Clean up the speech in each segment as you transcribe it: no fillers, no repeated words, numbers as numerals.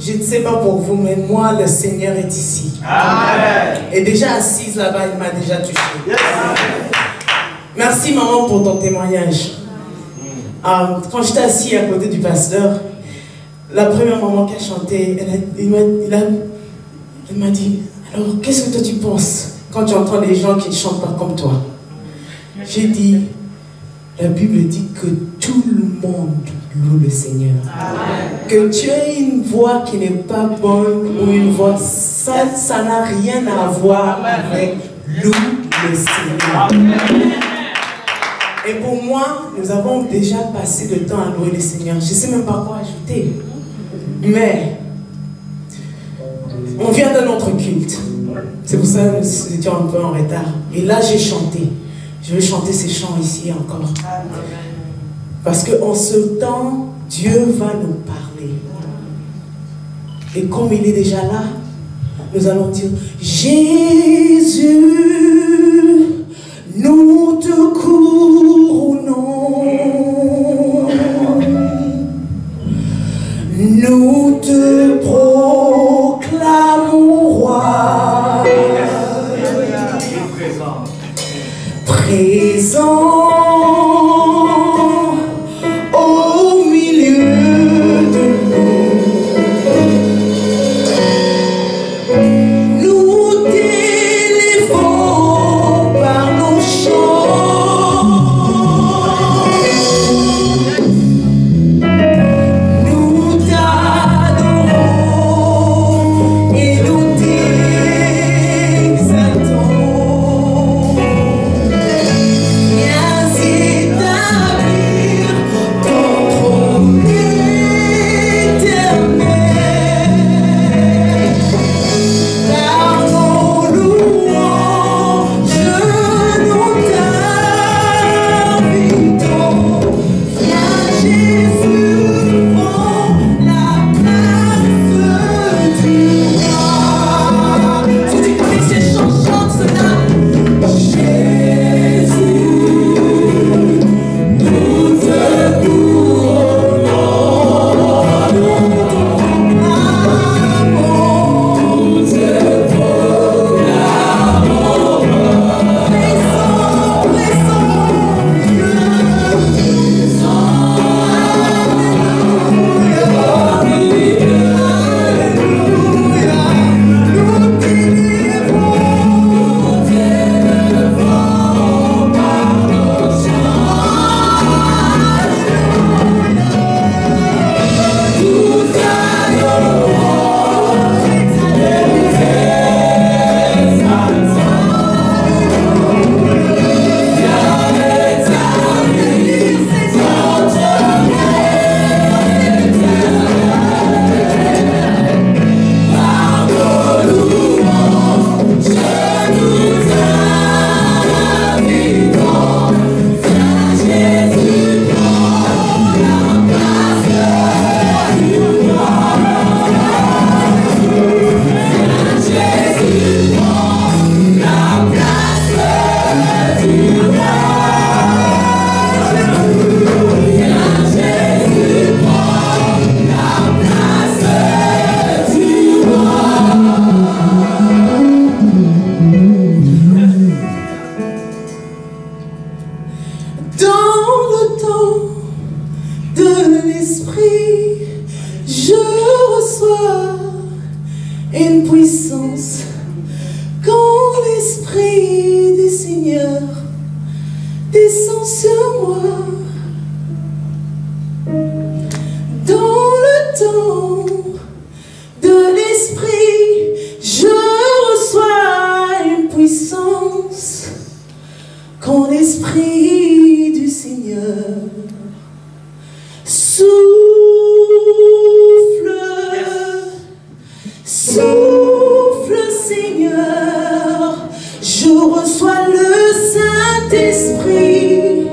Je ne sais pas pour vous, mais moi, le Seigneur est ici. Amen. Et déjà assise là-bas, il m'a déjà touché. Yes. Merci maman pour ton témoignage. Quand j'étais assis à côté du pasteur, la première maman qui a chanté, elle m'a dit, alors qu'est-ce que toi tu penses quand tu entends des gens qui ne chantent pas comme toi? J'ai dit, la Bible dit que tout le monde loue le Seigneur. Amen. Que tu aies une voix qui n'est pas bonne ou une voix, ça n'a rien à voir avec loue le Seigneur. Amen. Et pour moi, nous avons déjà passé le temps à louer le Seigneur. Je ne sais même pas quoi ajouter. Mais, on vient d'un autre culte. C'est pour ça que nous étions un peu en retard. Et là, j'ai chanté. Je vais chanter ces chants ici encore. Parce qu'en ce temps, Dieu va nous parler. Et comme il est déjà là, nous allons dire, Jésus, nous te couronnons, nous te proclamons roi, présent au milieu de nous. Nous t'élevons par nos chants, nous t'adorons et nous t'exaltons. Viens établir ton trône éternel. Par nos louanges, nous t'invitons. Viens Jésus, prends la place du roi. Si tu connais ces chants, chante cela. Jésus, nous te couronnons, nous te proclamons, dans le temps de l'esprit, je reçois une puissance quand l'esprit du Seigneur descend sur moi. Dans le temps de l'esprit, je reçois une puissance quand l'esprit du Seigneur souffle, souffle Seigneur, je reçois le Saint-Esprit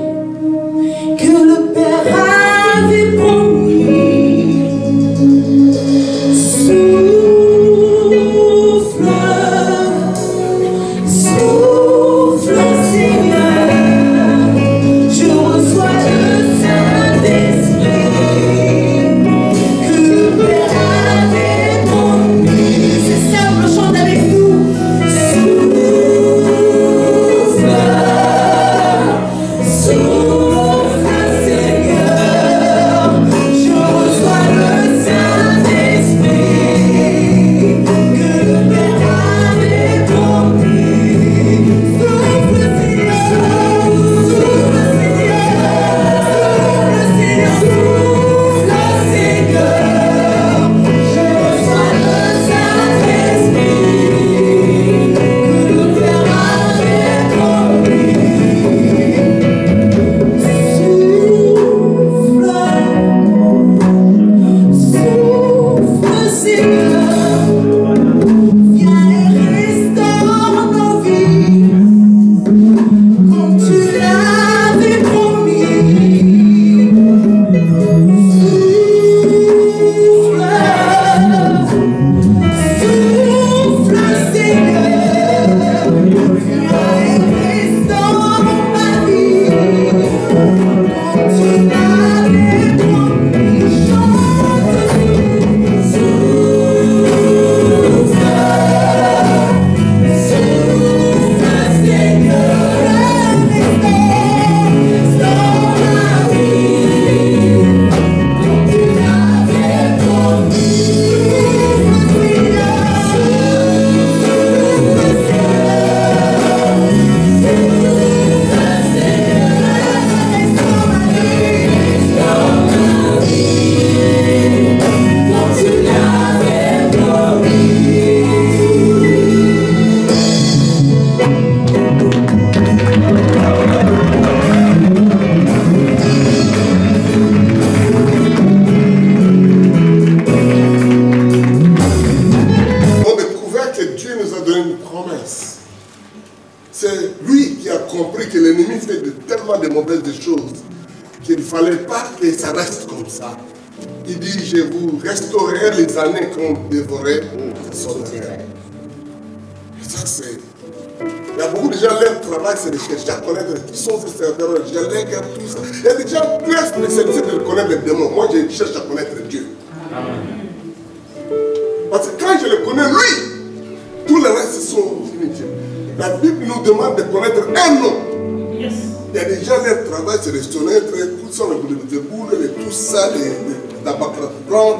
c'est lui qui a compris que l'ennemi fait tellement de mauvaises choses qu'il ne fallait pas que ça reste comme ça. Il dit, je vous restaurerai les années qu'on dévorait son terrain. Ça c'est... Il y a beaucoup de gens, leur travail, c'est de chercher à connaître qui sont ces serveurs, tout ça. Il y a des gens plus spécialisés de connaître les démons. Moi, je cherche à connaître Dieu. Parce que quand je le connais, lui, tout le reste sont inutiles. La Bible nous demande de connaître un nom. Yes. Il y a des gens, leur travail, c'est de se connaître tout ça, les boules, et tout ça, les tabacrats blancs.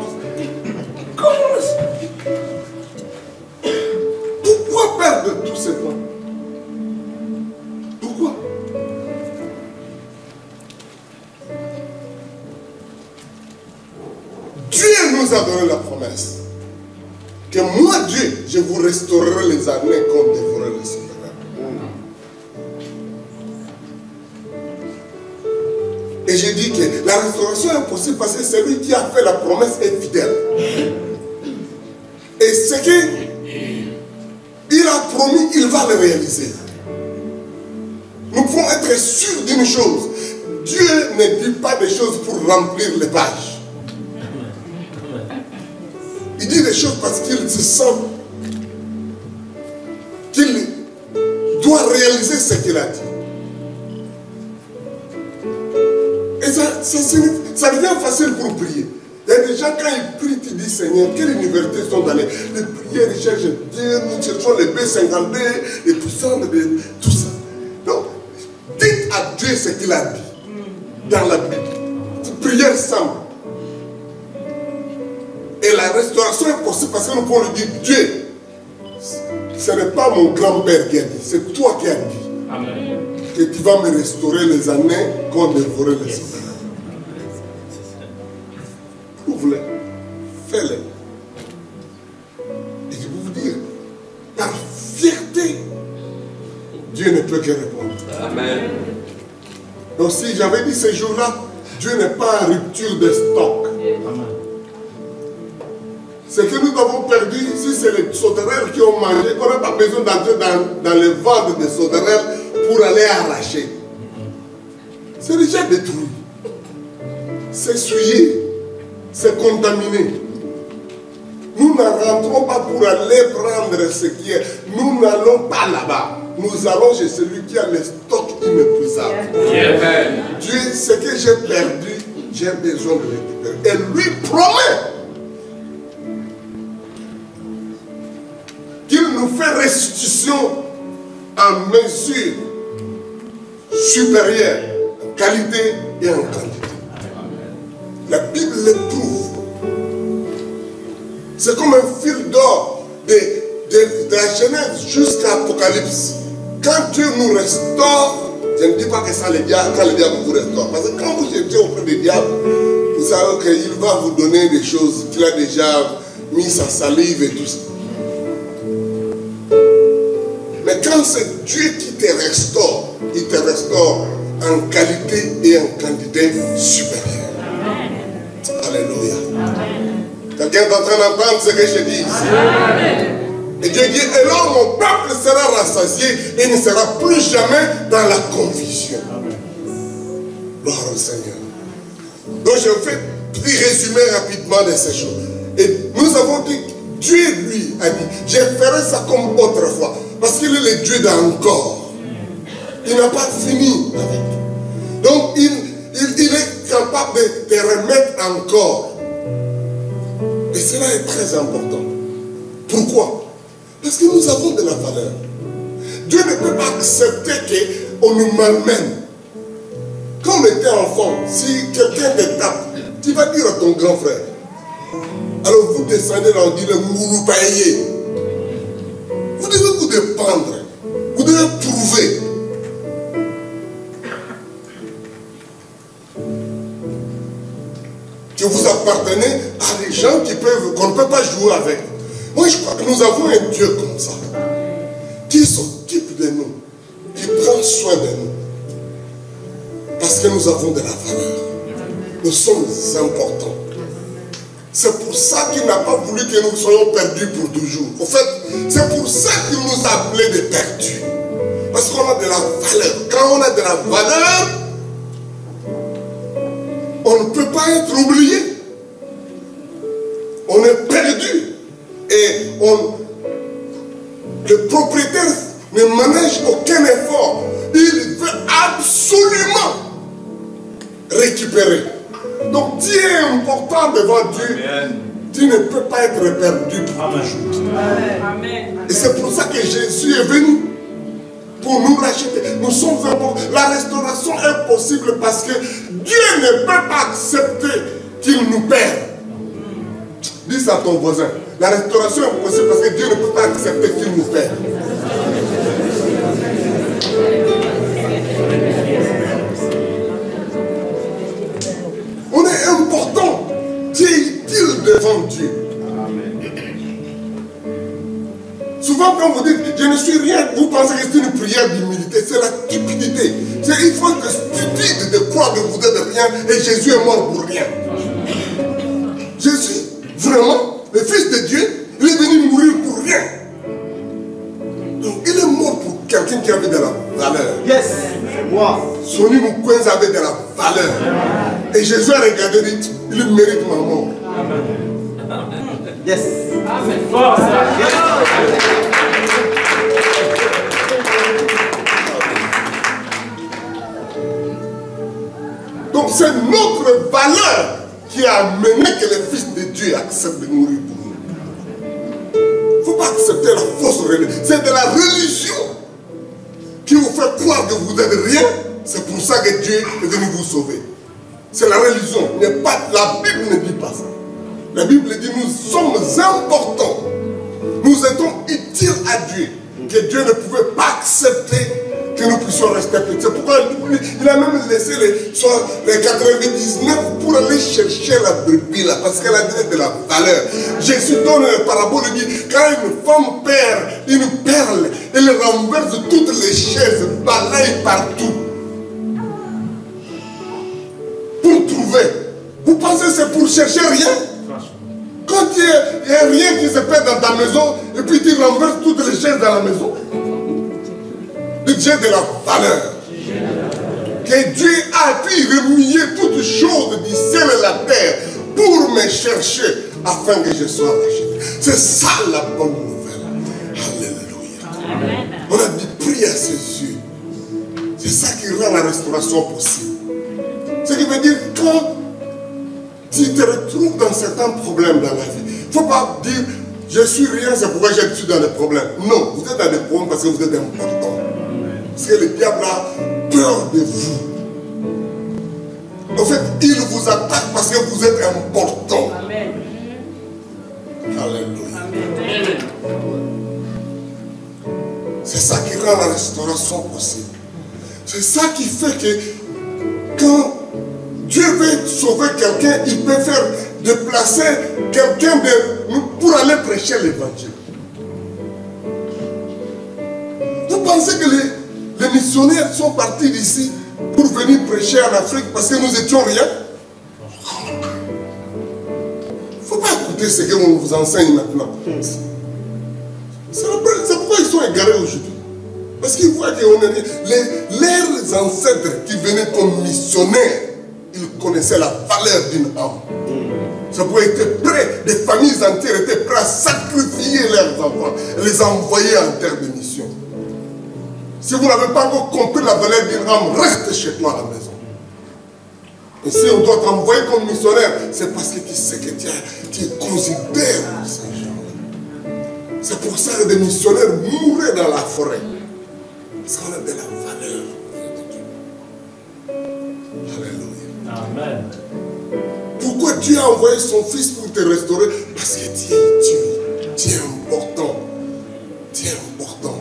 Comment ça? Pourquoi perdre tous ces points? Pourquoi? Dieu nous a donné la promesse que moi, Dieu, je vous restaurerai les années comme dévorerai les souterrains. Et j'ai dit que la restauration est impossible parce que celui qui a fait la promesse est fidèle. Et ce qu'il a promis, il va le réaliser. Nous pouvons être sûrs d'une chose. Dieu ne dit pas des choses pour remplir les pages. Il dit des choses parce qu'il se sent qu'il doit réaliser ce qu'il a dit. Et ça devient facile pour prier. Il y a des gens, quand ils prient, ils disent, Seigneur, quelles universités sont dans les prières, ils cherchent Dieu, nous cherchons les B52, les puissants, tout ça. Donc, dites à Dieu ce qu'il a dit dans la Bible. C'est une prière simple. Et la restauration est possible parce que nous pouvons lui dire, Dieu, ce n'est pas mon grand-père qui a dit, c'est toi qui as dit. Amen. Que tu vas me restaurer les années qu'on dévorait les souterrains. Vous voulez, faites-le. Et je peux vous dire, par fierté, Dieu ne peut que répondre. Amen. Donc si j'avais dit ce jour-là, Dieu n'est pas en rupture de stock. Amen. Ce que nous avons perdu, si c'est les sauterelles qui ont mangé, on n'a pas besoin d'entrer dans les ventres des sauterelles pour aller arracher. C'est déjà détruit. C'est souillé. C'est contaminé. Nous ne rentrons pas pour aller prendre ce qui est. Nous n'allons pas là-bas. Nous allons chez celui qui a le stock inépuisable. Dieu, ce que j'ai perdu, j'ai besoin de récupérer. Et lui promet qu'il nous fait restitution en mesure supérieure, en qualité et en quantité. La Bible le prouve. C'est comme un fil d'or de la Genèse jusqu'à l'Apocalypse. Quand Dieu nous restaure, je ne dis pas que ça quand le diable vous restaure. Parce que quand vous étiez auprès du diable, vous savez qu'il va vous donner des choses qu'il a déjà mis sa salive et tout ça. Mais quand c'est Dieu qui te restaure, il te restaure en qualité et en quantité supérieure. Alléluia. Quelqu'un est en train d'entendre ce que je dis ici? Et Dieu dit, et alors mon peuple sera rassasié et ne sera plus jamais dans la confusion. Gloire au Seigneur. Donc je fais un petit résumé rapidement de ces choses. Et nous avons dit, Dieu lui a dit, je ferai ça comme autrefois. Parce qu'il est le Dieu d'encore. Il n'a pas fini avec tout. Donc il est capable de te remettre encore. Et cela est très important. Pourquoi? Parce que nous avons de la valeur. Dieu ne peut pas accepter qu'on nous malmène. Quand on était enfant, si quelqu'un te tape, tu vas dire à ton grand frère. Alors vous descendez dans le Mouloupaye. Vous devez vous défendre. Vous devez prouver. Que vous appartenez à des gens qu'on ne peut pas jouer avec. Moi, je crois que nous avons un Dieu comme ça, qui s'occupe de nous, qui prend soin de nous. Parce que nous avons de la valeur. Nous sommes importants. C'est pour ça qu'il n'a pas voulu que nous soyons perdus pour toujours. En fait, c'est pour ça qu'il nous a appelés des perdus. Parce parce qu'on a de la valeur. Quand on a de la valeur, on ne peut pas être oublié. On est perdu. Et le propriétaire ne manage aucun effort. Il veut absolument récupérer. Donc tu es important devant Dieu. Amen. Tu ne peux pas être perdu pour toujours. Et c'est pour ça que Jésus est venu. Pour nous racheter. Nous sommes importants. La restauration est possible parce que Dieu ne peut pas accepter qu'il nous perde. Dis ça à ton voisin. La restauration est possible parce que Dieu ne peut pas accepter qu'il nous perde. On est important. Tu es utile devant Dieu. Souvent quand vous dites je ne suis rien, vous pensez que c'est une prière d'humilité. C'est la stupidité. Il faut être stupide de croire que vous êtes rien et Jésus est mort pour rien. Jésus, vraiment, le Fils de Dieu, il est venu mourir pour rien. Donc il est mort pour quelqu'un qui avait de la valeur. Yes, c'est moi. Sonny Mukwege avait de la valeur. Et Jésus a regardé et dit, il mérite ma mort. Yes. Amen. Fort, ça. Donc c'est notre valeur qui a amené que le Fils de Dieu accepte de mourir pour nous. Il ne faut pas accepter la fausse religion. C'est de la religion qui vous fait croire que vous n'êtes rien. C'est pour ça que Dieu est venu vous sauver. C'est la religion. La Bible ne dit pas ça. La Bible dit nous sommes importants. Nous étions utiles à Dieu. Que Dieu ne pouvait pas accepter que nous puissions rester petits. C'est pourquoi il a même laissé les 99 pour aller chercher la brebis là, parce qu'elle a donné de la valeur. Jésus donne une parabole, il dit, quand une femme perd une perle, elle renverse toutes les chaises, balaye partout. Pour trouver. Vous pensez que c'est pour chercher rien? Quand il y a rien qui se perd dans ta maison, et puis tu renverses toutes les chaises dans la maison. Dieu de la valeur. Que Dieu a pu remuer toutes choses du ciel et la terre pour me chercher afin que je sois racheté. C'est ça la bonne nouvelle. Alléluia. On a dit prie à ses yeux. C'est ça qui rend la restauration possible. Ce qui veut dire quand tu te retrouves dans certains problèmes dans la vie, il ne faut pas dire je suis rien, c'est pourquoi je suis dans des problèmes. Non, vous êtes dans des problèmes parce que vous êtes important. Parce que le diable a peur de vous. En fait, il vous attaque parce que vous êtes important. Amen. Alléluia. Amen. C'est ça qui rend la restauration possible. C'est ça qui fait que quand Dieu veut sauver quelqu'un, il peut faire déplacer quelqu'un pour aller prêcher l'évangile. Vous pensez que les missionnaires sont partis d'ici pour venir prêcher en Afrique parce que nous étions rien? Il ne faut pas écouter ce qu'on vous enseigne maintenant. C'est pourquoi ils sont égarés aujourd'hui. Parce qu'ils voient que leurs ancêtres qui venaient comme missionnaires, ils connaissaient la valeur d'une âme. C'est pourquoi ils étaient prêts, des familles entières étaient prêtes à sacrifier leurs enfants et les envoyer en terre de mission. Si vous n'avez pas encore compris la valeur d'une âme, reste chez toi à la maison. Et si on doit t'envoyer comme missionnaire, c'est parce que tu sais que tu considères ces gens-là. C'est pour ça que des missionnaires mouraient dans la forêt. Parce qu'on a de la valeur. Alléluia. Amen. Pourquoi Dieu a envoyé son Fils pour te restaurer? Parce que tu es utile. Tu es important. Tu es important.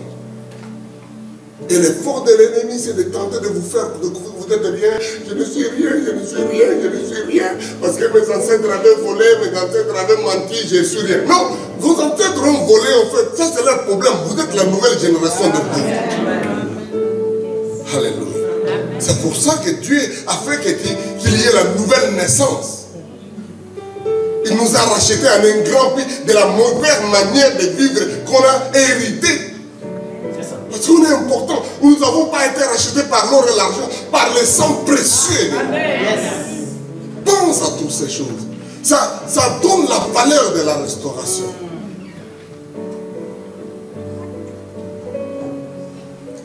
Et l'effort de l'ennemi, c'est de tenter de vous faire que vous êtes rien. Je ne suis rien, je ne suis rien, je ne suis rien. Parce que mes ancêtres avaient volé, mes ancêtres avaient menti, je suis rien. Non, vos ancêtres ont volé, en fait. Ça, c'est leur problème. Vous êtes la nouvelle génération de pauvres. Alléluia. C'est pour ça que Dieu a fait qu'il y ait la nouvelle naissance. Il nous a rachetés en un grand pays de la mauvaise manière de vivre qu'on a hérité. Parce qu'on est important. Nous n'avons pas été rachetés par l'or et l'argent, par le sang précieux. Pense à toutes ces choses. Ça donne la valeur de la restauration.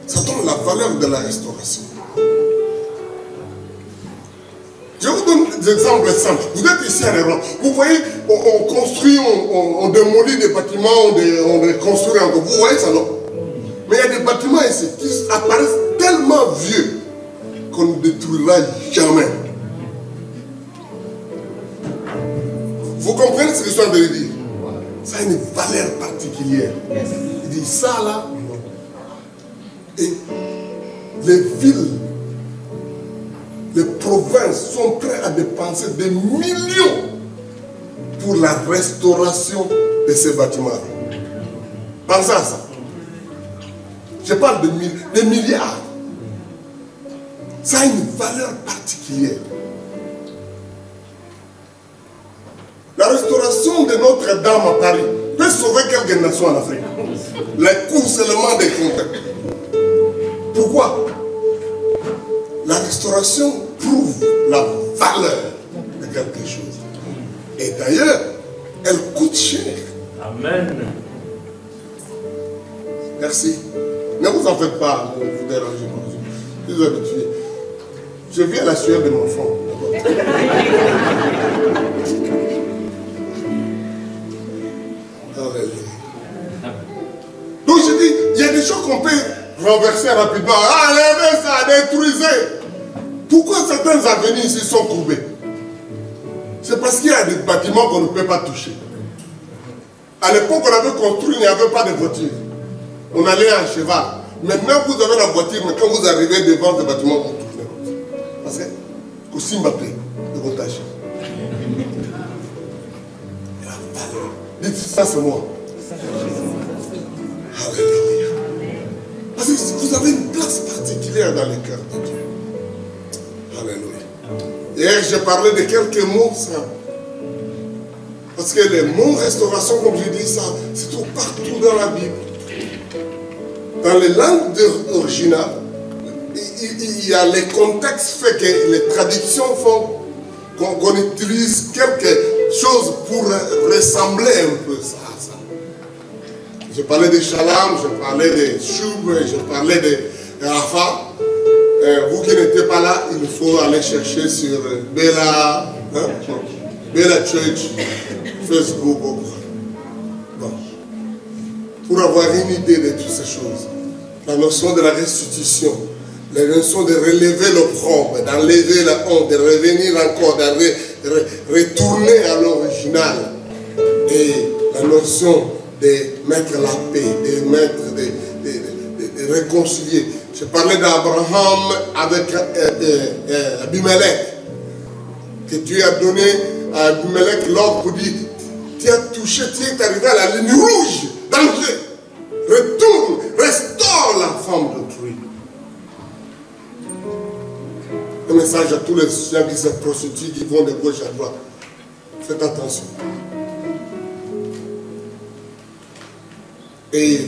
Ça donne la valeur de la restauration. Je vous donne des exemples simples. Vous êtes ici à l'Europe. Vous voyez, on construit, on démolit des bâtiments, on reconstruit encore. Vous voyez ça, non? Mais il y a des bâtiments ici qui apparaissent tellement vieux qu'on ne détruira jamais. Vous comprenez ce que je suis en train de dire? Ça a une valeur particulière. Il dit ça là. Et les villes, les provinces sont prêtes à dépenser des millions pour la restauration de ces bâtiments. Pensez à ça. Je parle de milliards. Ça a une valeur particulière. La restauration de Notre-Dame à Paris peut sauver quelques nations en Afrique. Les coûts seulement des contacts. Pourquoi? La restauration prouve la valeur de quelque chose. Et d'ailleurs, elle coûte cher. Amen. Merci. Ne vous en faites pas, ne vous dérangez pas. Je suis habitué. Je vis à la sueur de mon front. Donc je dis, il y a des choses qu'on peut renverser rapidement. Enlevez ça, détruisez. Pourquoi certaines avenues ici sont courbées? C'est parce qu'il y a des bâtiments qu'on ne peut pas toucher. À l'époque, on avait construit, il n'y avait pas de voiture. On allait en cheval. Maintenant, vous avez la voiture, mais quand vous arrivez devant ce bâtiment, vous tournez. Parce que, aussi Mbappé, de votre tâche. Dites ça, c'est moi. Alléluia. Parce que vous avez une place particulière dans le cœur de Dieu. Alléluia. Hier, j'ai parlé de quelques mots simples. Parce que les mots restauration, comme je dis, ça se trouve partout dans la Bible. Dans les langues originales, il y a les contextes fait que les traductions font qu'on utilise quelque chose pour ressembler un peu à ça. Je parlais de Shalom, je parlais de Choub, je parlais de Rafa. Vous qui n'étiez pas là, il faut aller chercher sur Bella, Bella Church, Facebook. Bon. Pour avoir une idée de toutes ces choses. La notion de la restitution, la notion de relever l'opprobre, d'enlever la honte, de revenir encore, de retourner à l'original. Et la notion de mettre la paix, de réconcilier. Je parlais d'Abraham avec Abimelech, que Dieu a donné à Abimelech l'ordre pour dire, tu as touché, tu es arrivé à la ligne rouge, danger. Retourne, restaure la femme d'autrui. Un message à tous les gens qui se prostituent, qui vont de gauche à droite. Faites attention. Et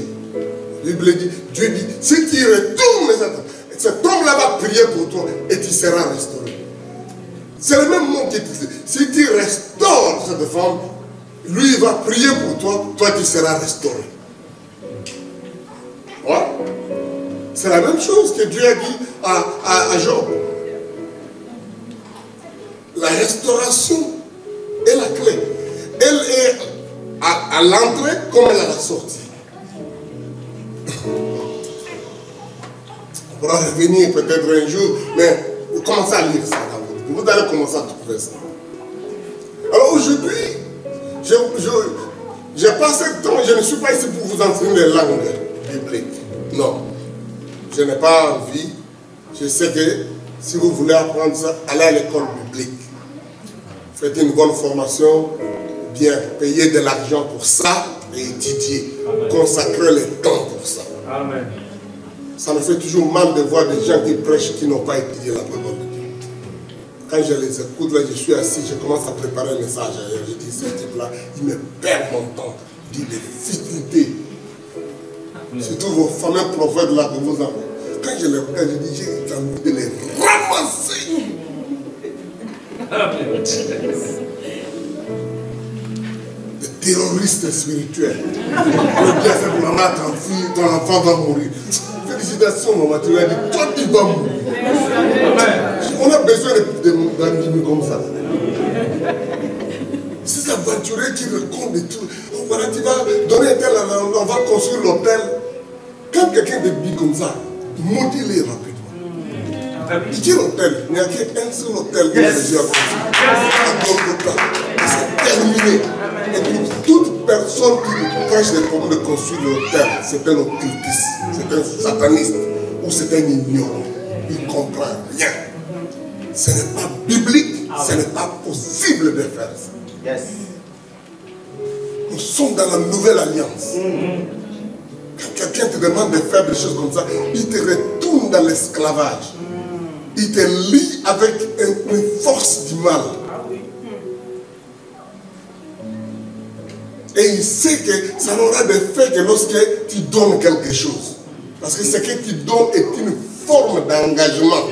la Bible dit, Dieu dit, si tu retournes, cet homme-là va prier pour toi et tu seras restauré. C'est le même mot qui dit, si tu restaures cette femme, lui va prier pour toi, toi tu seras restauré. Ouais. C'est la même chose que Dieu a dit à Job. La restauration est la clé. Elle est à l'entrée comme elle est à la sortie. On pourra revenir peut-être un jour, mais vous commencez à lire ça dans votre vie. Vous allez commencer à trouver ça. Alors aujourd'hui, j'ai passé le temps, je ne suis pas ici pour vous enseigner les langues bibliques. Non. Je n'ai pas envie. Je sais que si vous voulez apprendre ça, allez à l'école biblique. Faites une bonne formation, bien, payez de l'argent pour ça et étudiez. Consacrez le temps pour ça. Amen. Ça me fait toujours mal de voir des gens qui prêchent qui n'ont pas étudié la parole de Dieu. Quand je les écoute, là, je suis assis, je commence à préparer un message. Je dis, ce type-là, il me perd mon temps. Il dit des futilités. Surtout vos fameux prophètes là que vous avez. quand je les regarde, je dis, j'ai envie de les ramasser. Des terroristes spirituels. Le Dieu a fait pour maman, ton enfant va mourir. Félicitations, maman, tu lui as dit, toi tu vas mourir. On a besoin d'amis comme ça. Ces aventuriers qui racontent des trucs. Voilà, tu vas donner un tel, on va construire l'hôtel. Quand quelqu'un te dit comme ça, maudis-les rapidement. Quel hôtel? Il n'y a qu'un seul hôtel que Jésus a construit. C'est terminé. Et puis, toute personne qui cache les problèmes de construire l'hôtel, c'est un occultiste, c'est un sataniste ou c'est un ignorant. Il ne comprend rien. Ce n'est pas biblique, ce n'est pas possible de faire ça. Yes. Nous sommes dans la nouvelle alliance. Quand quelqu'un te demande de faire des choses comme ça, il te retourne dans l'esclavage. Il te lie avec une force du mal. Et il sait que ça n'aura d'effet que lorsque tu donnes quelque chose. Parce que ce que tu donnes est une forme d'engagement.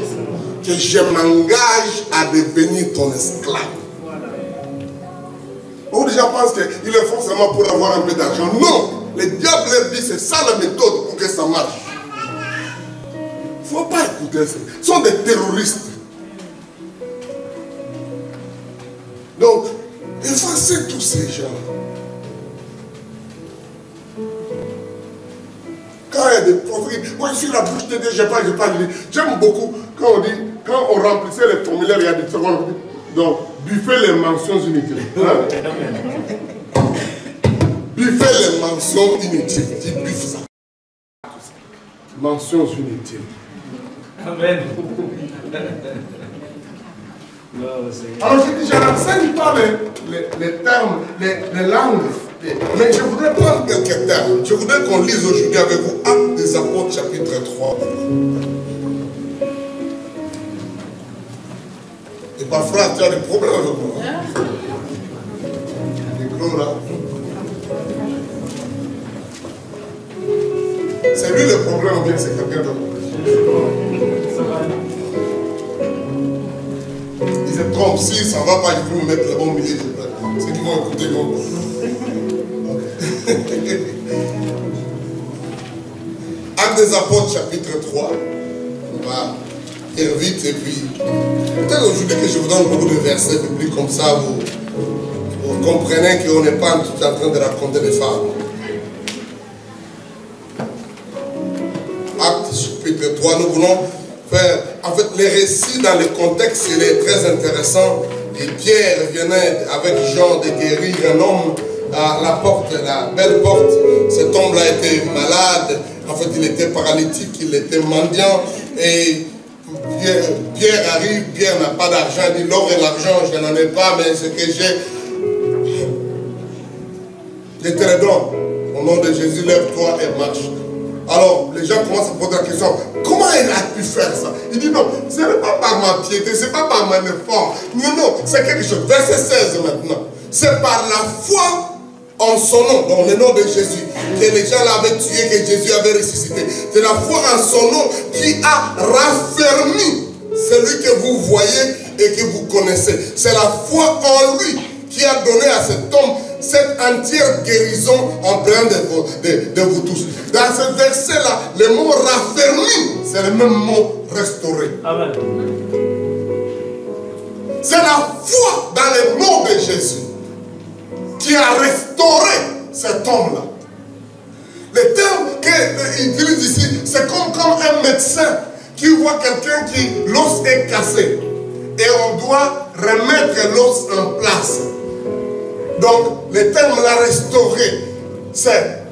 Que je m'engage à devenir ton esclave. Beaucoup de gens pensent qu'ils le font seulement pour avoir un peu d'argent. Non! Le diable leur dit c'est ça la méthode pour que ça marche. Il ne faut pas écouter ça. Ce sont des terroristes. Donc, effacez tous ces gens. Quand il y a des prophètes, moi je suis la bouche de Dieu, je parle. J'aime beaucoup quand on remplissait les formulaires, il y a des secondes. Donc, buffez les mentions inutiles. Hein? Buffez les mentions inutiles. Tu buffes ça. Mentions inutiles. Amen. Alors je dis, je n'enseigne pas les termes, les langues. Mais je voudrais prendre quelques termes. Je voudrais qu'on lise aujourd'hui avec vous Actes des Apôtres chapitre 3. Et parfois tu as des problèmes avec moi. Des gros là. C'est lui le problème ou bien c'est quelqu'un d'autre? Ils se trompent, si ça ne va pas, ils vont me mettre le bon milieu. Ceux qui vont écouter vont. Actes des Apôtres chapitre 3. On va dire vite et puis peut-être aujourd'hui que je vous donne beaucoup de versets bibliques comme ça, vous comprenez qu'on n'est pas tout en train de raconter des femmes. Actes chapitre 3, nous voulons faire en fait les récits dans le contexte, il est très intéressant. Et Pierre venait avec Jean de guérir un homme à la porte, la belle porte. Cet homme-là était malade, en fait il était paralytique, il était mendiant. Et Pierre arrive, Pierre n'a pas d'argent, il dit l'or et l'argent, je n'en ai pas, mais ce que j'ai, je te le donne. Au nom de Jésus, lève-toi et marche. Alors, les gens commencent à poser la question, comment il a pu faire ça? Il dit non, ce n'est pas par ma piété, ce n'est pas par mon effort. Non, non, c'est quelque chose. Verset 16 maintenant. C'est par la foi en son nom, dans le nom de Jésus, que les gens l'avaient tué, que Jésus avait ressuscité. C'est la foi en son nom qui a raffermi celui que vous voyez et que vous connaissez. C'est la foi en lui qui a donné à cet homme cette entière guérison en plein de vous tous. Dans ce verset-là, le mot raffermi, c'est le même mot restauré. Amen. C'est la foi dans le nom de Jésus qui a restauré cet homme-là. Le terme qu'il utilise ici, c'est comme un médecin qui voit quelqu'un qui l'os est cassé et on doit remettre l'os en place. Donc, le terme la restaurer, c'est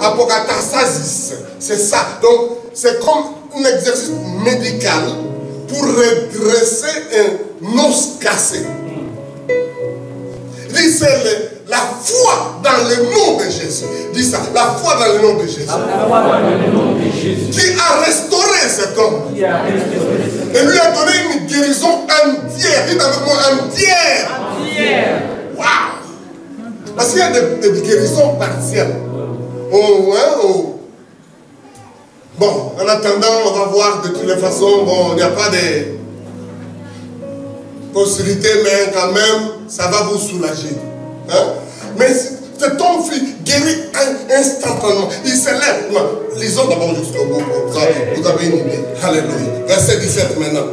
apokatastasis. C'est ça. Donc, c'est comme un exercice médical pour redresser un os cassé. Il dit c'est la foi dans le nom de Jésus. Dis ça, la foi dans le nom de Jésus. Qui a restauré cet homme. Et lui a donné une guérison entière. Dites avec moi, entière. Waouh! Parce qu'il y a des guérisons partielles. Bon, en attendant, on va voir de toutes les façons. Bon, il n'y a pas de possibilité, mais quand même, ça va vous soulager. Hein? Mais cet homme fut guéri instantanément. Il se lève. Lisons d'abord jusqu'au bout. Vous avez une idée. Alléluia. Verset 17 maintenant.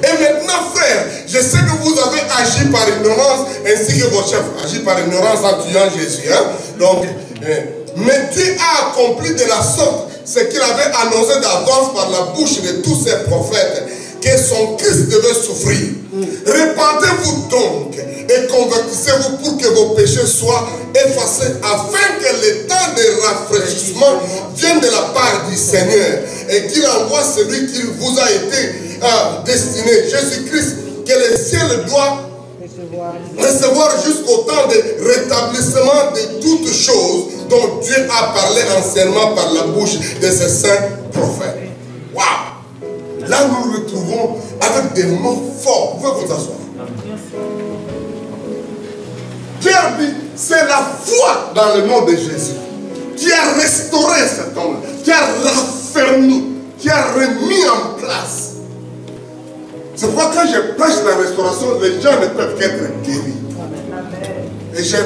Et maintenant, frère, je sais que vous avez agi par ignorance, ainsi que vos chefs agissent par ignorance en tuant Jésus. Hein? Donc, mais Dieu a accompli de la sorte ce qu'il avait annoncé d'avance par la bouche de tous ses prophètes, que son Christ devait souffrir. Répandez-vous donc et convertissez-vous pour que vos péchés soient effacés, afin que le temps de rafraîchissement vienne de la part du Seigneur et qu'il envoie celui qui vous a été destiné, Jésus-Christ, que le ciel doit recevoir jusqu'au temps de rétablissement de toutes choses dont Dieu a parlé anciennement par la bouche de ses saints prophètes. Waouh! Là, nous nous retrouvons avec des mots forts. Vous pouvez vous asseoir. Pierre dit, c'est la foi dans le nom de Jésus qui a restauré cet homme, qui a raffermi, qui a remis en place. C'est pourquoi quand je prêche la restauration, les gens ne peuvent qu'être guéris. Et je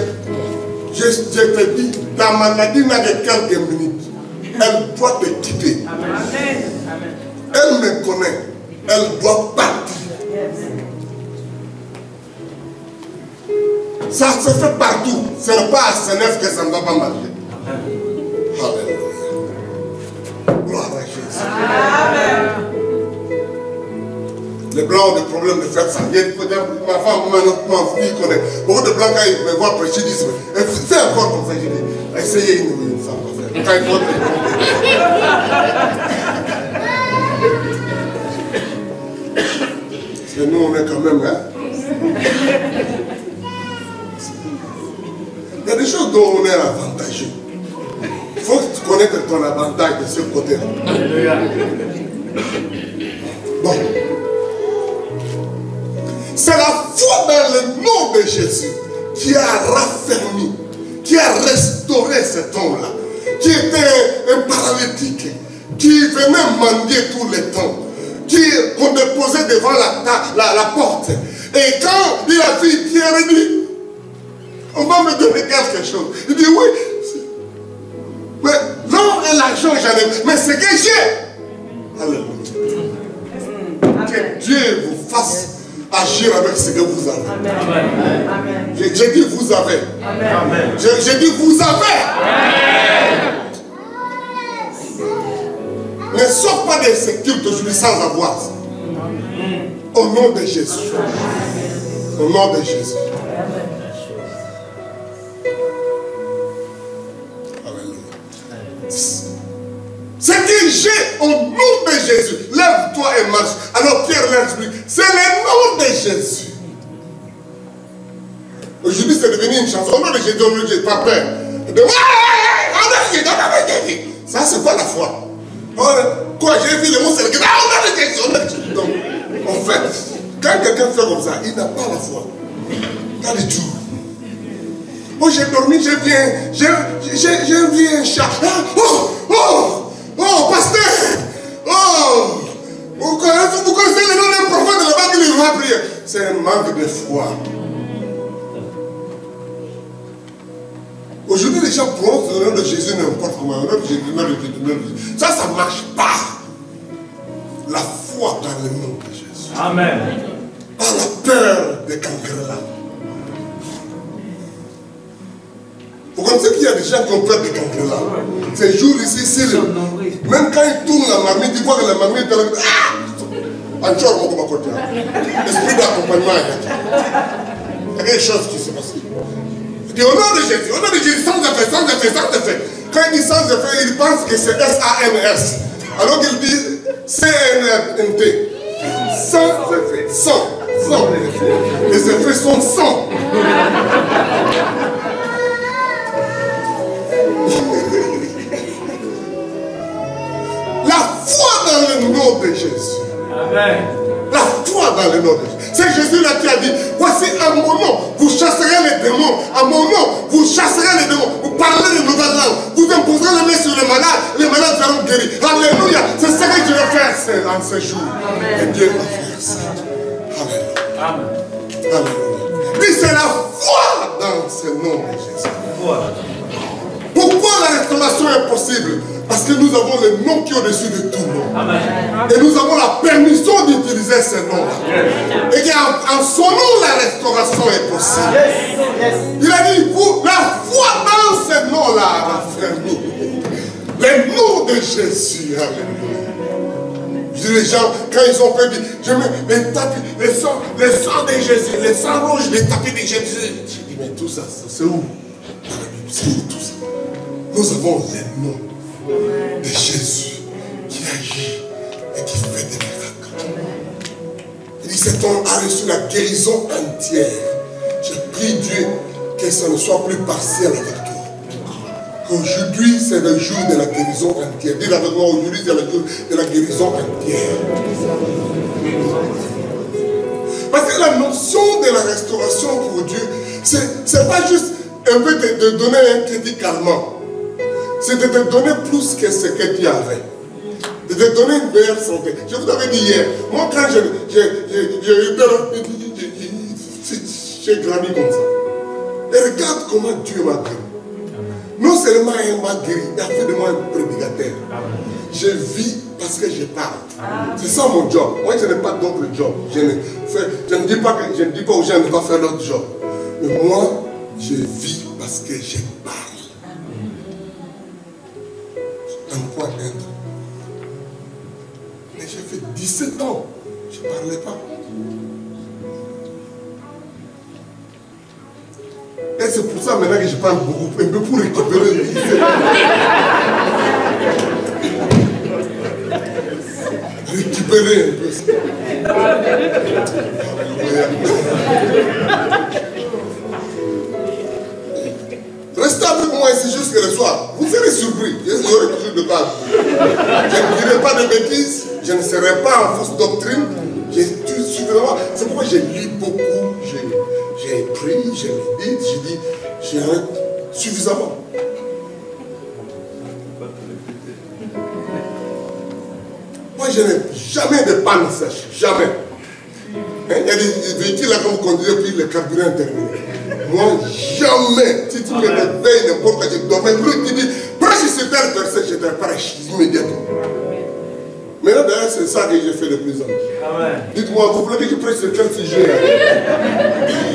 te dis, ta maladie n'a que quelques minutes. Elle doit te quitter. Elle me connaît. Elle doit partir. Ça se fait partout. Ce n'est pas à Senef que ça ne va pas marcher. Alléluia. Gloire à Jésus. Amen. Les blancs ont des problèmes de faire ça. Ma femme, ma fille connaît. Beaucoup de blancs, quand ils me voient prêcher, disent, fais encore comme ça. Je dis, essayez une femme. Quand ils vont parce que nous, on est quand même, hein. Il y a des choses dont on est avantagé. Il faut que tu connaisses ton avantage de ce côté-là. Bon. C'est la foi dans le nom de Jésus qui a raffermi, qui a restauré cet homme-là, qui était un paralytique, qui venait mendier tout le temps, qu'on déposait devant la porte. Et quand il a vu Pierre, il dit, on va me donner quelque chose. Il dit, oui, mais l'or et l'argent, j'en ai, mais c'est que j'ai. Alléluia. Que Dieu vous fasse agir avec ce que vous avez. Amen. J'ai dit vous avez. Amen. J'ai dit vous avez. Amen. Ne sors pas de ce culte aujourd'hui sans avoir ça. Au nom de Jésus. Au nom de Jésus. Alléluia. Ce que j'ai au nom de Jésus, lève-toi et marche. Alors Pierre l'explique, c'est le nom de Jésus. Aujourd'hui c'est devenu une chanson. Au nom de Jésus, au nom de Jésus, pas peur. Ça c'est pas la foi. Quoi, j'ai vu le mot, c'est le Jésus. Donc, en fait, quand quelqu'un fait comme ça, il n'a pas la foi. Pas du tout. Oh, j'ai dormi, j'ai vu un chat. Oh, pasteur! Oh! Vous connaissez le nom d'un prophète de là-bas qui lui va prier. C'est un manque de foi. Aujourd'hui, les gens prononcent le nom de Jésus n'importe comment. Le nom de Jésus, le nom de Jésus. Ça ne marche pas. La foi dans le nom de Jésus. Amen. Pas la peur de Cancrela. Vous connaissez qu'il y a des gens qui ont peur de Cancrela. Ces jours ici, même quand ils tournent la marmite, ils voient que la marmite est là. Ah! L'esprit d'accompagnement. Il y a quelque chose qui se passe. Il dit au nom de Jésus, sans effet. Quand il dit sans effet, il pense que c'est S-A-N-S. Alors qu'il dit C-N-T. Sans effet. Sans. Les effets sont sans. La foi dans le nom de Jésus. Amen. La foi dans le nom de Jésus. C'est Jésus-là qui a dit, voici à mon nom, vous chasserez les démons. À mon nom, vous chasserez les démons. Vous parlerez de nouvelles langues. Vous imposerez les mains sur les malades seront guéris. Alléluia. C'est ce que je vais faire en ce jour. Et Dieu va faire ça. Alléluia. Amen. Alléluia. Dis, c'est la foi dans ce nom de Jésus. Pourquoi la restauration est possible? Parce que nous avons le nom qui est au-dessus de tout nom. Amen. Et nous avons la permission d'utiliser ce nom-là. Et qu'en son nom, la restauration est possible. Il a dit, vous, la foi dans ce nom-là raffermit. Le nom de Jésus. Alléluia. Je dis les gens, quand ils ont peur, je mets les tapis, le sang de Jésus, le sang rouge, les tapis de Jésus. Je dis, mais tout ça, c'est où? C'est où tout ça? Nous avons le nom de Jésus qui agit et qui fait des miracles. Il dit, cet homme a reçu la guérison entière. Je prie Dieu que ça ne soit plus partiel avec toi. Qu'aujourd'hui, c'est le jour de la guérison entière. Dis avec moi, aujourd'hui, c'est le jour de la guérison entière. Parce que la notion de la restauration pour Dieu, c'est pas juste un peu de donner un crédit calmant. C'est de te donner plus que ce que tu avais. De te donner une meilleure santé. Je vous avais dit hier, moi quand j'ai grandi comme ça. Et regarde comment Dieu m'a guéri. Non seulement il m'a guéri, il a fait de moi un prédicateur. Je vis parce que je parle. C'est ça mon job. Moi je n'ai pas d'autre job. Je ne dis pas aux gens de ne pas faire d'autre job. Mais moi, je vis parce que je parle. Un point être. Mais j'ai fait 17 ans. Je ne parlais pas. Et c'est pour ça maintenant que je parle beaucoup. Un peu pour récupérer. Récupérer un peu. Restez avec moi ici jusqu'à le soir. Vous serez surpris. Il y aurait toujours de quoi. Je ne dirai pas de bêtises. Je ne serai pas en fausse doctrine. C'est pourquoi je lis beaucoup. J'ai écrit, j'ai médité, j'ai dit, j'ai suffisamment. Moi, je n'ai jamais de panne sèche. Jamais. Il y a des véhicules là, quand vous conduisez, puis le carburant est terminé. Moi, jamais. Si tu me réveilles n'importe quoi, je dormais. Lui qui dit, presque sur terre versée, je te prêche immédiatement. Maintenant, d'ailleurs, c'est ça que j'ai fait de plus en plus. Dites-moi, vous voulez que je prêche sur quel sujet?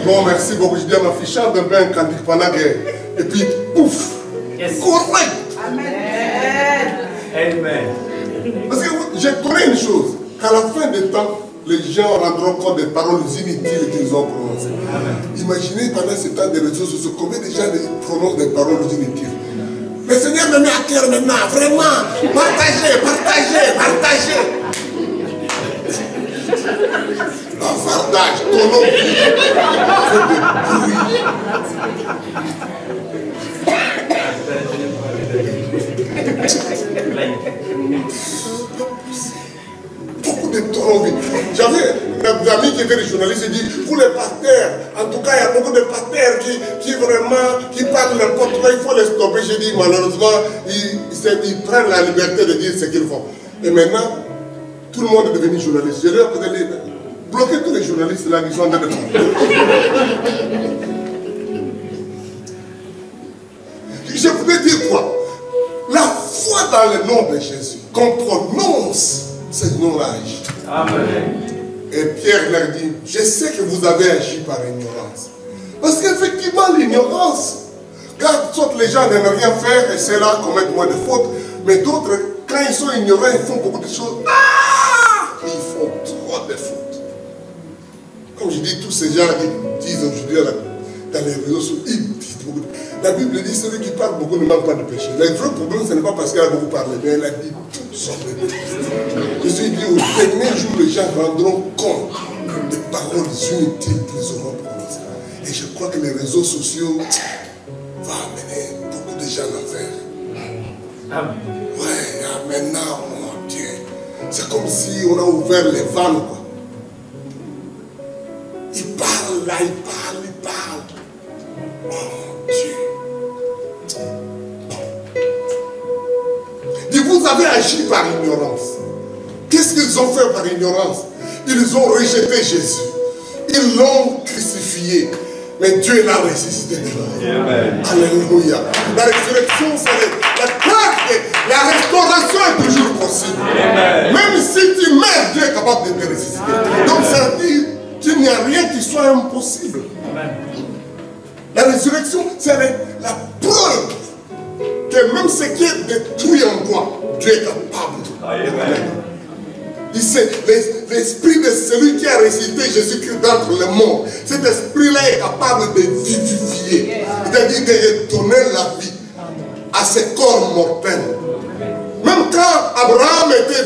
Bon, merci beaucoup. Je dis à ma fille, chante un peu un cantique pendant que. Et puis, pouf! Yes. Correct! Amen! Amen! Parce que je connais une chose, qu'à la fin des temps, les gens rendront compte des paroles inutiles qu'ils ont prononcées. Imaginez pendant ce temps des réseaux sociaux, combien de gens prononcent des paroles inutiles. Le Seigneur me met à cœur maintenant, vraiment, partagez. L'enfardage, ton nom fait de bruit. Beaucoup de temps. J'avais un ami qui était des journalistes, il dit, vous les pasteurs, en tout cas il y a beaucoup de pasteurs qui parlent n'importe quoi, il faut les stopper. J'ai dit, malheureusement, ils prennent la liberté de dire ce qu'ils font. Et maintenant, tout le monde est devenu journaliste. Je leur ai bloqué tous les journalistes là qui sont en train de faire. Je voulais dire quoi? La foi dans le nom de Jésus, qu'on prononce ce nom-là. Amen. Et Pierre leur dit, je sais que vous avez agi par ignorance. Parce qu'effectivement, l'ignorance, quand soit les gens n'aiment rien faire et c'est là commettent moins de fautes, mais d'autres, quand ils sont ignorants, ils font beaucoup de choses. Ils font trop de fautes. Comme je dis, tous ces gens qui disent aujourd'hui dans les réseaux sociaux, ils disent beaucoup de... La Bible dit, celui qui parle beaucoup ne manque pas de péché. Le vrai problème, ce n'est pas parce qu'elle a beaucoup parlé, mais elle a dit toutes sortes de bêtises. Jésus dit, au dernier jour, les gens rendront compte des paroles inutiles qu'ils auront prononcées. Et je crois que les réseaux sociaux vont amener beaucoup de gens à faire. Amen. Ouais, maintenant, mon Dieu. C'est comme si on a ouvert les vannes, quoi. parle là, il parle. Oh Dieu. Et vous avez agi par ignorance. Qu'est-ce qu'ils ont fait par ignorance? Ils ont rejeté Jésus. Ils l'ont crucifié. Mais Dieu l'a ressuscité de mort. Alléluia. La résurrection, c'est la claque. La restauration est toujours possible. Amen. Même si tu meurs, Dieu est capable de te ressusciter. Donc ça veut dire qu'il n'y a rien qui soit impossible. Amen. La résurrection, c'est la preuve que même ce qui est détruit en toi, Dieu est capable. Amen. L'esprit de celui qui a ressuscité Jésus-Christ d'entre les morts, cet esprit-là est capable de vivifier, c'est-à-dire de redonner la vie à ce corps mortel. Même quand Abraham était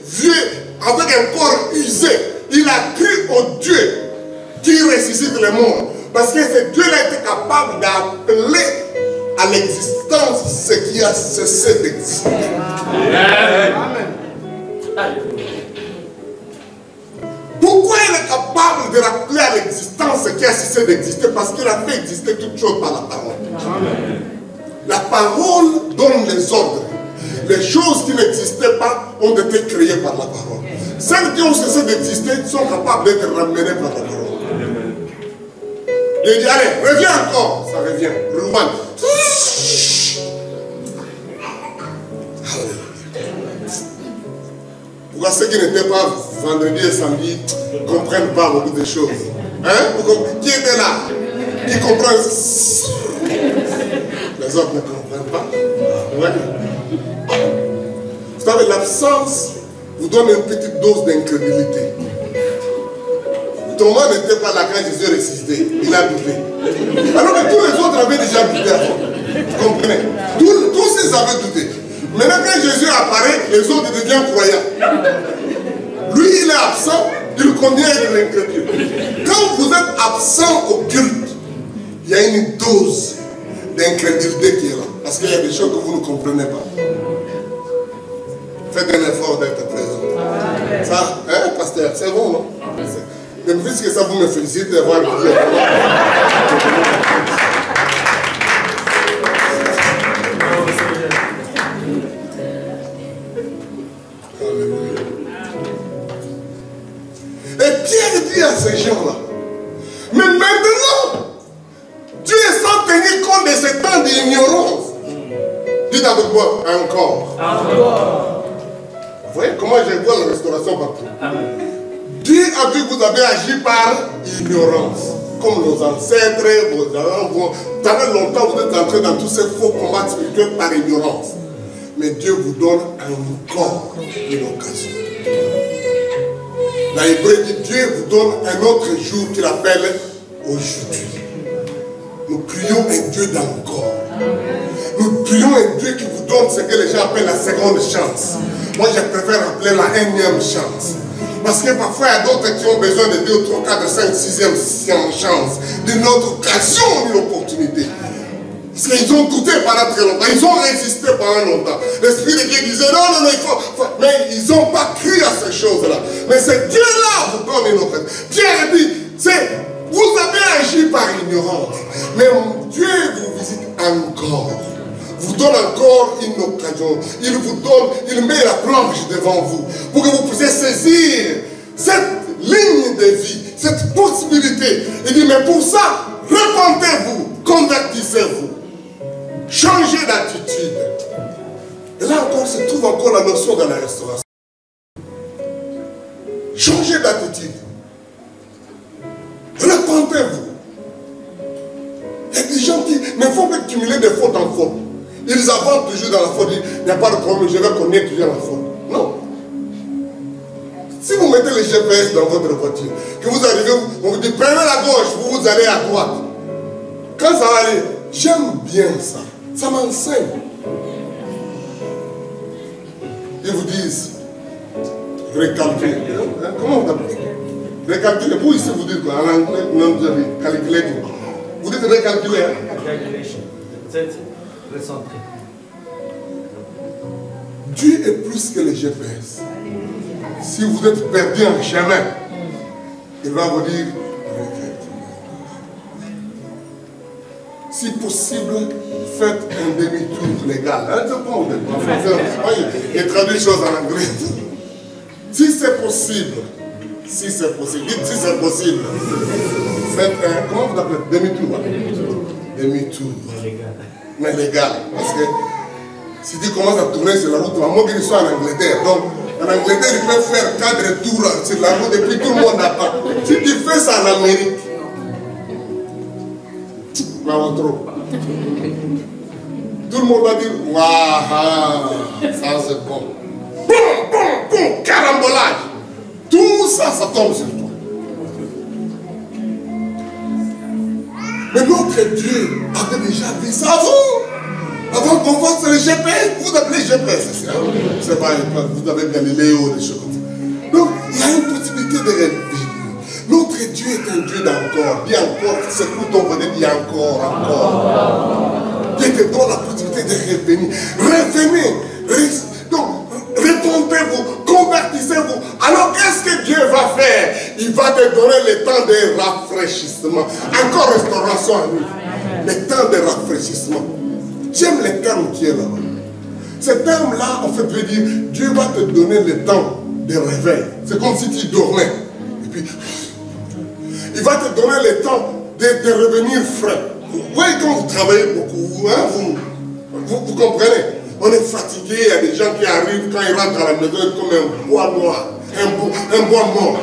vieux, avec un corps usé, il a cru au Dieu qui ressuscite les morts. Parce que ce Dieu-là était capable d'appeler à l'existence ce qui a cessé d'exister. Amen. Pourquoi il est capable de rappeler à l'existence ce qui a cessé d'exister? Parce qu'il a fait exister toutes choses par la parole. Amen. La parole donne les ordres. Les choses qui n'existaient pas ont été créées par la parole. Celles qui ont cessé d'exister sont capables d'être ramenées par la parole. Amen. Il dit, allez, reviens encore. Ça revient. Rouen. Pourquoi ceux qui n'étaient pas vendredi et samedi ne comprennent pas beaucoup de choses? Hein? Qui était là? Qui comprend? Les autres ne comprennent pas. Ouais. Vous savez, l'absence vous donne une petite dose d'incrédulité. Thomas n'était pas là quand Jésus est ressuscité. Il a douté. Alors que tous les autres avaient déjà douté avant. Vous comprenez? Tous ils avaient douté. Maintenant, quand Jésus apparaît, les autres deviennent croyants. Lui, il est absent, il continue à être incrédule. Quand vous êtes absent au culte, il y a une dose d'incrédulité qui est là. Parce qu'il y a des choses que vous ne comprenez pas. Faites un effort d'être présent. Ça, hein, pasteur, c'est bon, non? Mais puisque ça vous me félicite d'avoir dit. À ces gens-là. Mais maintenant, Dieu est sans tenir compte de ce temps d'ignorance. Dites avec moi, encore. Vous voyez comment je vois la restauration partout. Dieu a vu que vous avez agi par ignorance. Comme nos ancêtres, vos parents, pendant longtemps vous êtes entrés dans tous ces faux combats spirituels par ignorance. Mais Dieu vous donne encore une occasion. La Hébreu dit Dieu vous donne un autre jour qu'il appelle aujourd'hui. Nous prions un Dieu d'encore. Nous prions un Dieu qui vous donne ce que les gens appellent la seconde chance. Moi je préfère appeler la énième chance. Parce que parfois il y a d'autres qui ont besoin de 2, 3, 4, 5, 6e chance. D'une autre occasion, d'une opportunité. Parce qu'ils ont douté pendant très longtemps. Ils ont résisté pendant longtemps. L'Esprit de Dieu disait non, il faut. Mais ils n'ont pas cru à ces choses-là. Mais c'est Dieu-là vous donne une occasion. Pierre dit, vous avez agi par ignorance. Mais Dieu vous visite encore. Vous donne encore une occasion. Il vous donne, il met la planche devant vous. Pour que vous puissiez saisir cette ligne de vie, cette possibilité. Il dit, mais pour ça, repentez-vous, convertissez-vous. Changez d'attitude. Et là encore se trouve encore la notion de la restauration. Changez d'attitude. Repentez-vous. Il y a des gens qui ne font que cumuler des fautes en faute. Ils avancent toujours dans la faute. Il n'y a pas de problème, je vais connaître toujours la faute. Non. Si vous mettez le GPS dans votre voiture, que vous arrivez, on vous dit prenez la gauche, vous allez à droite. Quand ça va aller, j'aime bien ça. Ça m'enseigne. Ils vous disent, recalculer. Comment vous appelez ça? Recalculer. Vous ici, vous dites quoi? En anglais, non, vous avez calculé. Vous dites recalculer. Calculation. C'est recentrer. Dieu est plus que le GPS. Si vous êtes perdu en chemin, il va vous dire, si possible, faites un demi-tour légal. Hein, j'ai traduit les choses en anglais. Si c'est possible, dites si c'est possible, faites un, comment vous appelez, demi-tour. Demi-tour. Mais légal. Parce que si tu commences à tourner sur la route, à moins qu'il soit en Angleterre. Donc, en Angleterre, il peut faire 4 tours sur la route et puis tout le monde attend. Si tu fais ça en Amérique, trop. Tout le monde va dire, waouh, ça c'est bon. Boum, boum, boum, carambolage. Tout ça, ça tombe sur toi. Mais notre Dieu avait déjà vu ça avant. Avant qu'on voit sur le GPS, vous appelez GPS, c'est ça? C'est pas, vous avez Galiléo, des choses comme ça. Donc, il y a une possibilité de revenir. Notre Dieu est un Dieu d'encore. Dis encore, c'est pour ton bonheur, dis encore. Dieu te donne la possibilité de revenir. Revenez. Donc, répondez-vous, convertissez-vous. Alors, qu'est-ce que Dieu va faire? Il va te donner le temps de rafraîchissement. Encore restauration à lui. Le temps de rafraîchissement. J'aime le terme qui est là-bas. Ce terme-là, en fait, veut dire Dieu va te donner le temps de réveil. C'est comme si tu dormais. Et puis, il va te donner le temps de revenir frais. Vous voyez quand vous travaillez beaucoup, hein, vous comprenez? On est fatigué, il y a des gens qui arrivent, quand ils rentrent à la maison, comme un bois noir, un bois mort.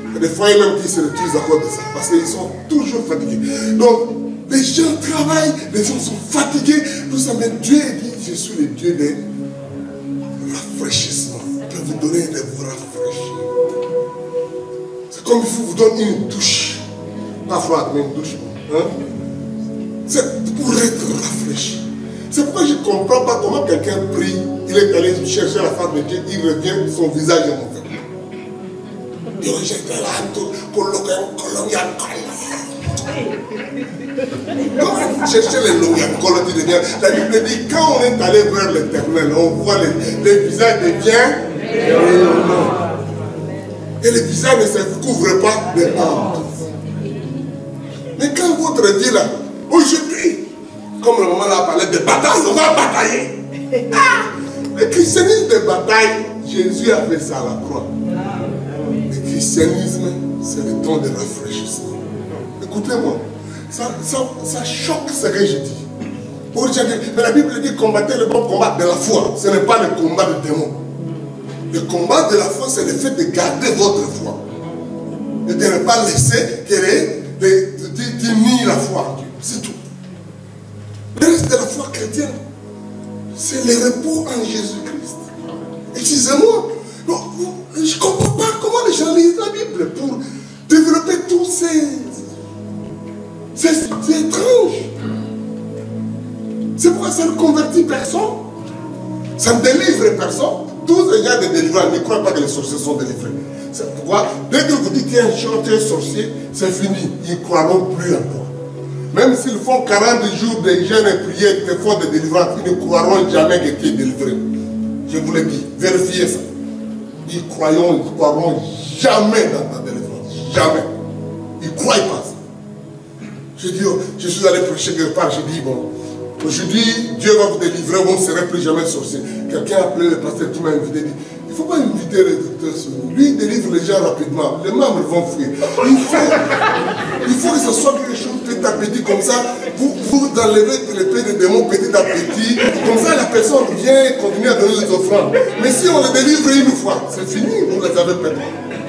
Il y a des foyers même qui se retrouvent à cause de ça, parce qu'ils sont toujours fatigués. Donc, les gens travaillent, les gens sont fatigués, tout ça, mais Dieu dit, je suis le Dieu de rafraîchissement. Je peux vous donner de vous rafraîchir. C'est comme il vous donne une douche. Pas froide, mais une douche. Hein? C'est pour être rafraîchi. C'est pourquoi je ne comprends pas comment quelqu'un prie, il est allé chercher la face de Dieu, il revient, son visage est mauvais. Dieu, j'étais là, quand vous cherchez les Loyankolo, la Bible dit quand on est allé vers l'Éternel, on voit les visages deviennent et les visages ne se couvrent pas de honte. Mais quand votre vie là, aujourd'hui, comme le moment là parlait de bataille, on va batailler. Le christianisme de bataille, Jésus a fait ça à la croix. Le christianisme, c'est le temps de rafraîchissement. Écoutez-moi, ça choque ce que je dis. Mais la Bible dit combattez le bon combat de la foi. Ce n'est pas le combat de démons. Le combat de la foi, c'est le fait de garder votre foi. Et de ne pas laisser la foi en Dieu. C'est tout. Le reste de la foi chrétienne, c'est le repos en Jésus-Christ. Excusez-moi, je ne comprends pas comment les gens lisent la Bible pour développer tous ces étranges. C'est pourquoi ça ne convertit personne. Ça ne délivre personne. Tous les gens de délivrance ne croient pas que les sorciers sont délivrés. C'est pourquoi, dès que vous dites qu'il y a un chanteur sorcier, c'est fini. Ils ne croiront plus en toi. Même s'ils font 40 jours de jeûne et prière, de font de délivrance, ils ne croiront jamais que tu es délivré. Je vous le dis, vérifiez ça. Ils ne croiront jamais dans ta délivrance. Jamais. Ils ne croient pas ça. Je dis, je suis allé prêcher quelque part, je dis, bon, aujourd'hui, Dieu va vous délivrer, vous ne serez plus jamais sorcier. Quelqu'un a appelé le pasteur qui m'a invité, dit, il ne faut pas inviter le docteur sur nous. Lui, il délivre les gens rapidement. Les membres vont fuir. Il faut que ce soit quelque chose petit à petit, comme ça, vous enlevez l'épée des démons petit à petit. Comme ça, la personne vient et continue à donner les offrandes. Mais si on les délivre une fois, c'est fini, vous les avez perdues.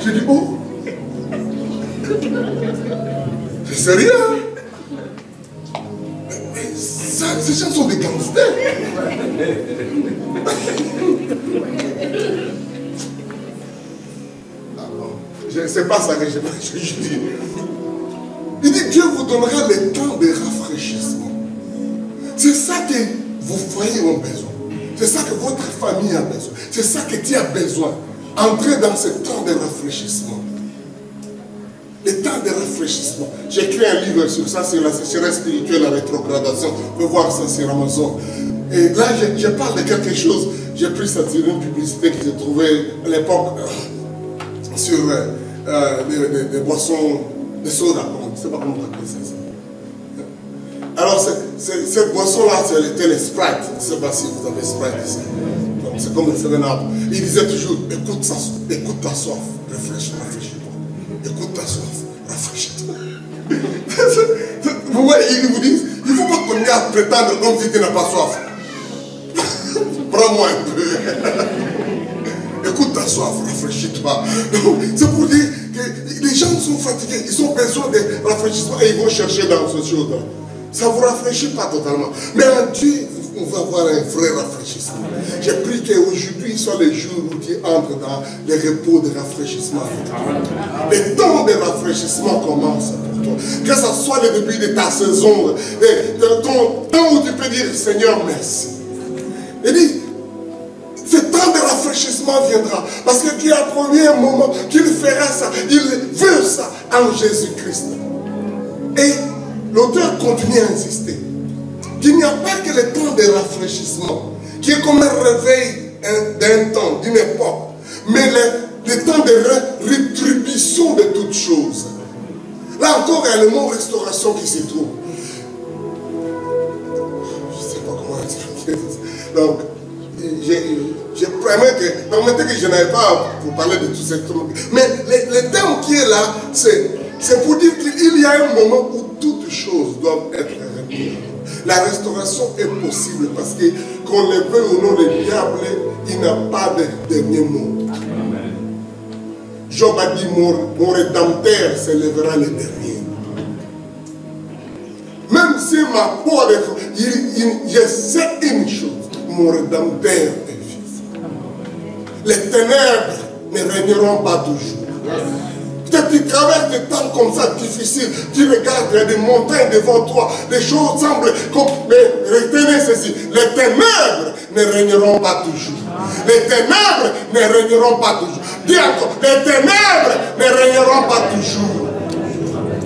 Je dis, oh, c'est sérieux, hein? Ces gens sont des gangsters. Je ne sais pas ça que je dis. Il dit Dieu vous donnera le temps de rafraîchissement. C'est ça que vos foyers ont besoin. C'est ça que votre famille a besoin. C'est ça que tu as besoin. Entrez dans ce temps de rafraîchissement. Le temps de rafraîchissement. J'ai écrit un livre sur ça, sur la sécheresse spirituelle, la rétrogradation. Vous pouvez voir ça sur Amazon. Et là, je parle de quelque chose. J'ai pris ça sur une publicité que j'ai trouvée à l'époque sur des boissons, des sodas. Je ne sais pas comment on appelle ça. Alors, cette boisson-là, c'était le Sprite. Je ne sais pas si vous avez Sprite ici. C'est comme le Seven-Up. Il disait toujours, écoute ta soif, rafraîchis-toi. Écoute ta soif, rafraîchis-toi. Vous voyez, ils vous disent, il ne faut pas qu'on ait à prétendre comme si tu n'as pas soif. Prends-moi un peu. Écoute ta soif, rafraîchis-toi. C'est pour dire que les gens sont fatigués, ils ont besoin de rafraîchissement et ils vont chercher dans ce chose-là. Ça ne vous rafraîchit pas totalement. Mais en Dieu, on va avoir un vrai rafraîchissement. J'ai pris qu'aujourd'hui soit les jours où tu entres dans les repos de rafraîchissement. Les temps de rafraîchissement commencent pour toi. Que ce soit le début de ta saison, ton temps où tu peux dire Seigneur, merci. Il dit, ce temps de rafraîchissement viendra. Parce que Dieu a promis un moment qu'il fera ça. Il veut ça en Jésus-Christ. Et l'auteur continue à insister qu'il n'y a pas que le temps de rafraîchissement, qui est comme un réveil d'un temps, d'une époque, mais le temps de rétribution de toutes choses. Là encore, il y a le mot restauration qui se trouve. Je ne sais pas comment expliquer ça. Donc, permettez que je n'avais pas pour parler de tout ces trucs. Mais le terme qui est là, c'est pour dire qu'il y a un moment où toutes choses doivent être réunies. La restauration est possible parce que, qu'on le veuille ou non, le diable, il n'a pas de dernier mot. Amen. Job a dit, mon rédempteur s'élèvera le dernier. Même si ma peau est... Je sais une chose, mon rédempteur est vif. Les ténèbres ne régneront pas toujours. Peut-être tu traverses des temps comme ça difficiles, tu regardes, il y a des montagnes devant toi, les choses semblent comme... Mais retenez ceci, les ténèbres ne régneront pas toujours. Les ténèbres ne régneront pas toujours. Dis encore, les ténèbres ne régneront pas toujours.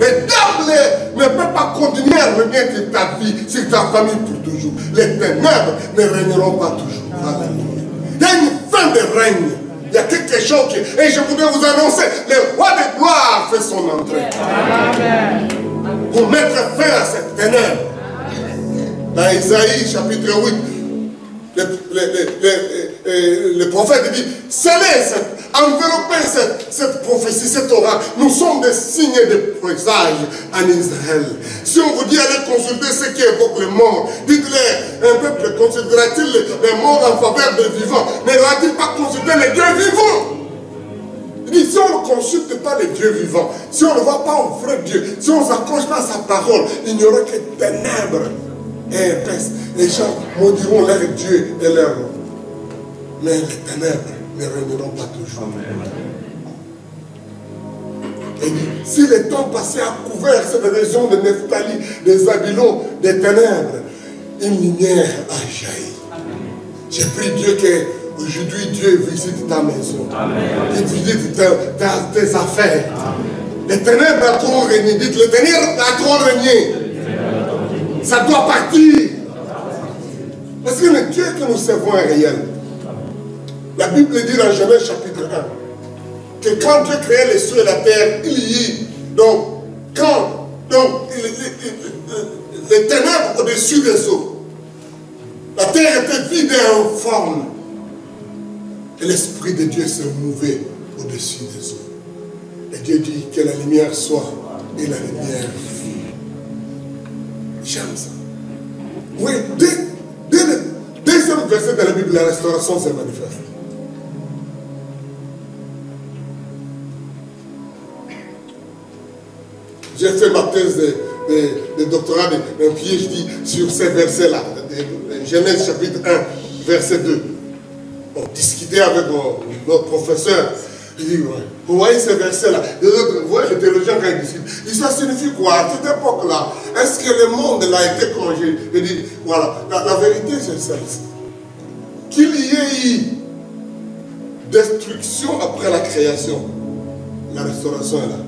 Le diable ne peut pas continuer à régner sur ta vie, sur ta famille pour toujours. Les ténèbres ne régneront pas toujours. Il y a une fin de règne. Il y a quelque chose qui... Et je voudrais vous annoncer, le roi de gloire fait son entrée. Amen. Pour mettre fin à cette ténèbre. Dans Isaïe chapitre 8, le prophète dit, scellez, enveloppez cette prophétie, cette oracle. Nous sommes des signes de présage en Israël. Si on vous dit allez consulter ce qui évoque le mort, dites-le, un peuple consultera-t-il les morts en faveur des vivants? N'ira-t-il pas consulter les dieux vivants? Il dit, si on ne consulte pas les dieux vivants, si on ne va pas au vrai Dieu, si on ne s'accroche pas à sa parole, il n'y aura que ténèbres et épaisses. Les gens maudiront leur Dieu et leur nom. Mais les ténèbres ne régneront pas toujours. Et dit, si le temps passé a couvert cette région de Nephtali, des Zabylons, des ténèbres, une lumière a jailli. J'ai pris Dieu que aujourd'hui Dieu visite ta maison. Il visite tes affaires. Amen. Les ténèbres a trop régné. Dites, les ténèbres a trop régné. Ça doit partir. Parce que le Dieu que nous servons est réel. La Bible dit dans Genèse chapitre 1 que quand Dieu créait les cieux et la terre, il y eut les ténèbres au-dessus des eaux. La terre était vide et informe. Et l'Esprit de Dieu se mouvait au-dessus des eaux. Et Dieu dit que la lumière soit, et la lumière fut. J'aime ça. Oui, dès le deuxième verset de la Bible, la restauration se manifeste. J'ai fait ma thèse de doctorat d'un PhD sur ces versets-là, Genèse chapitre 1, verset 2. On discutait avec notre professeur. Il dit, ouais, vous voyez ces versets-là, vous voyez les théologiens quand ils discutent, il dit, ça signifie quoi à cette époque-là? Est-ce que le monde a été congé? Il dit, voilà, la vérité c'est celle-ci. Qu'il y ait eu destruction après la création, la restauration est là.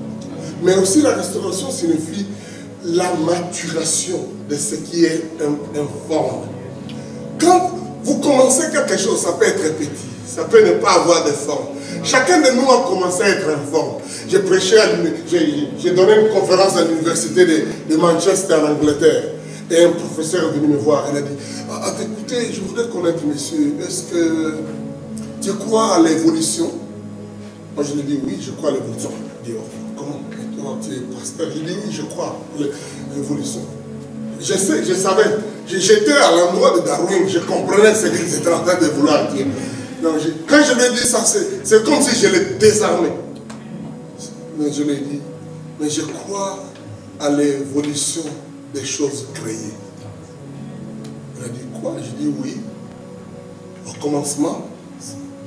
Mais aussi la restauration signifie la maturation de ce qui est informe. Quand vous commencez quelque chose, ça peut être petit, ça peut ne pas avoir de forme. Chacun de nous a commencé à être informe. J'ai prêché, j'ai donné une conférence à l'université de Manchester en Angleterre. Et un professeur est venu me voir, il a dit, écoutez, je voudrais connaître monsieur, est-ce que tu crois à l'évolution? Moi je lui ai dit, oui, je crois à l'évolution. Il dit, oh, comment tu es pasteur? Je lui ai dit, oui, je crois à l'évolution. Je savais, j'étais à l'endroit de Darwin, je comprenais ce qu'ils étaient en train de vouloir dire. Donc, quand je lui ai dit ça, c'est comme si je l'ai désarmé. Mais je lui ai dit, mais je crois à l'évolution des choses créées. Il a dit quoi? Je dis oui. Au commencement,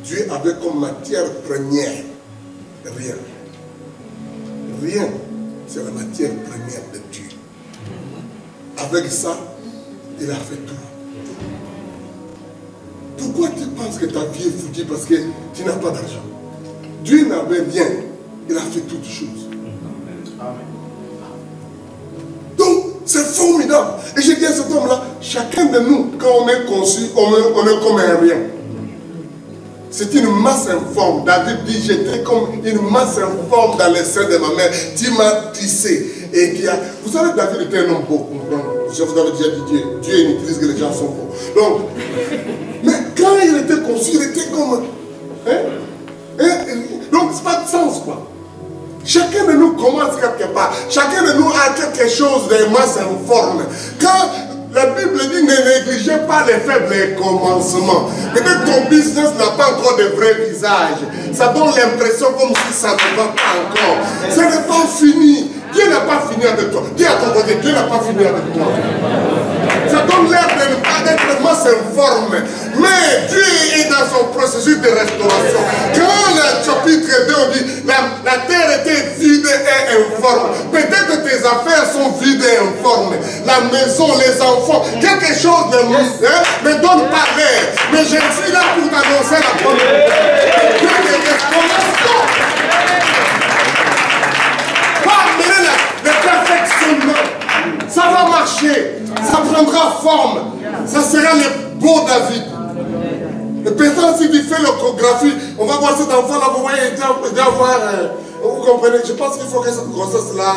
Dieu avait comme matière première rien. Rien, c'est la matière première de Dieu. Avec ça, il a fait tout. Pourquoi tu penses que ta vie est foutue parce que tu n'as pas d'argent? Dieu n'avait rien, il a fait toutes choses. Donc, c'est formidable. Et j'ai dit à cet homme-là, chacun de nous, quand on est conçu, on est comme un rien. C'est une masse informe. David dit, j'étais comme une masse informe dans les seins de ma mère. Tu m'as tissé. Et qui a... Vous savez, David était un homme beau. Je vous avais déjà dit, Dieu n'utilise que les gens sont beaux. Donc, mais quand il était conçu, il était comme... donc, c'est pas de sens, quoi. Chacun de nous commence quelque part. Chacun de nous a quelque chose de masse informe. Quand la Bible dit, ne négligez pas les faibles commencements. Peut-être ton business n'a pas encore de vrai visage. Ça donne l'impression comme si ça ne va pas encore. Ce n'est pas fini. Dieu n'a pas fini avec toi. Dis à ton côté, Dieu n'a pas fini avec toi. Ça donne l'air de ne pas être masse informe. Mais Dieu est dans son processus de restauration. Quand le chapitre 2, on dit, la terre était vide et informe. Peut-être tes affaires sont vides et informes. La maison, les enfants, quelque chose ne donne pas l'air. Mais je suis là pour t'annoncer la bonne nouvelle. Dieu est restauration. Le perfectionnement, ça va marcher, ça prendra forme, ça sera le beau David. Et peut-être si tu fais l'échographie, on va voir cet enfant-là, vous voyez, il doit avoir, vous comprenez, je pense qu'il faut que cette grossesse-là,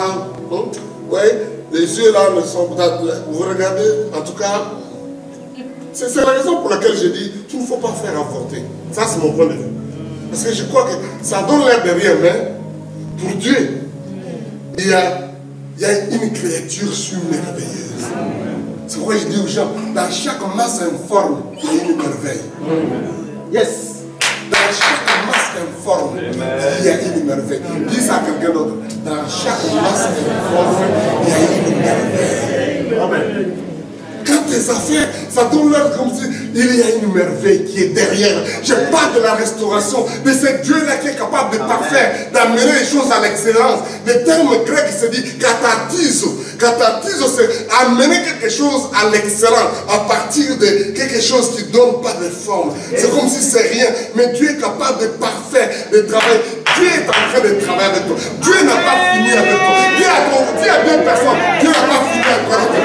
vous voyez, les yeux là ne sont pas, vous regardez, en tout cas, c'est la raison pour laquelle je dis, qu'il ne faut pas faire avorter. Ça c'est mon point de vue. Parce que je crois que ça donne l'air de rien, mais pour Dieu, il y a une créature surmerveilleuse. C'est pourquoi je dis aux gens, dans chaque masse informe, il y a une merveille. Yes. Dans chaque masse informe, il y a une merveille. Dis ça à quelqu'un d'autre. Dans chaque masse informe, il y a une merveille. Amen. Quand tes affaires, ça donne l'air comme si il y a une merveille qui est derrière. Je parle de la restauration, de ce Dieu-là qui est capable de parfaire, d'amener les choses à l'excellence. Le terme grec se dit katartizo. Katartizo, c'est amener quelque chose à l'excellence, à partir de quelque chose qui ne donne pas de forme. C'est comme si c'est rien, mais Dieu est capable de parfaire, de travailler. Dieu est en train de travailler avec toi. Dieu n'a pas fini avec toi. Dis à deux personnes, Dieu n'a pas fini encore avec toi.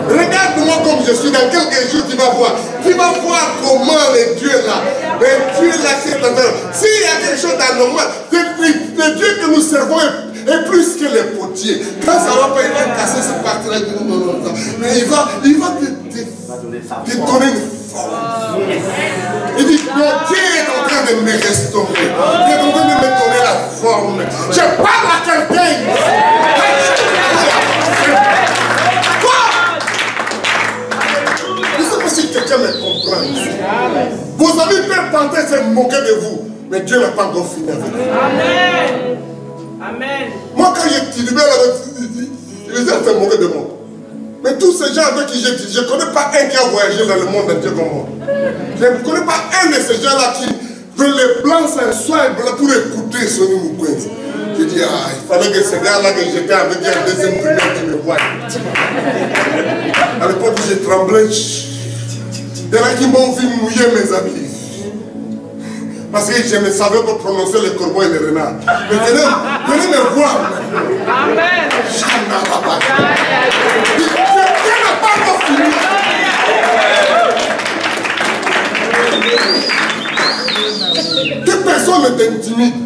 Regarde-moi comme je suis, dans quelques jours tu vas voir. Tu vas voir comment le Dieu là, le Dieu là qui est en train. S'il y a quelque chose d'anormal, le Dieu que nous servons est plus que les potiers. Quand ça ne va pas, il va casser cette partie-là. Mais il va te donner une forme. Il dit, Dieu est en train de me restaurer. Il est en train de me donner la forme. Je parle à quelqu'un. Je ne sais pas si quelqu'un me comprend. Vos amis peuvent tenter de se moquer de vous, mais Dieu n'a pas encore fini avec vous. Amen. Amen. Moi, quand j'ai titubé là, ils se moquer de moi. Mais tous ces gens avec qui je ne connais pas un qui a voyagé dans le monde entier comme moi. Je ne connais pas un de ces gens-là qui veut les blancs s'asseoir pour écouter Sonny Mukwege. Je dis, il fallait que ce gars-là que j'étais avec un deuxième primaire qui me voie. À l'époque où j'ai tremblé, il y en a qui m'ont vu mouiller mes habits. Parce que je ne savais pas prononcer le corbeau et le renard. Mais venez me voir. Amen. Dieu n'a pas encore fini. Que personne ne t'intimide.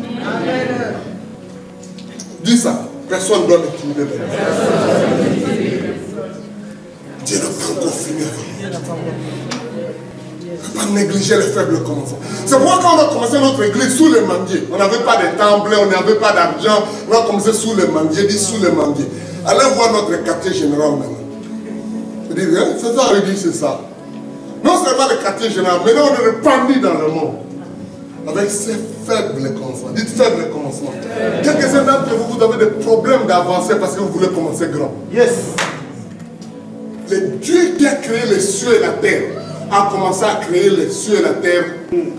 Dis ça. Personne ne doit m'intimider. Dieu n'a pas encore fini avec nous. Il ne faut pas négliger les faibles comme ça. C'est pourquoi quand on a commencé notre église sous les manguiers, on n'avait pas de temple, on n'avait pas d'argent, on a commencé sous les manguiers, dit sous les manguiers. Allez voir notre quartier général maintenant. Je dis, hein, c'est ça, il dit, c'est ça. Non seulement le quartier général, mais là on est répandu dans le monde. Avec ces faibles commencements. Dites faibles commencements. Quelques-uns d'entre vous, vous avez des problèmes d'avancer parce que vous voulez commencer grand. Yes. Le Dieu qui a créé les cieux et la terre a commencé à créer les cieux et la terre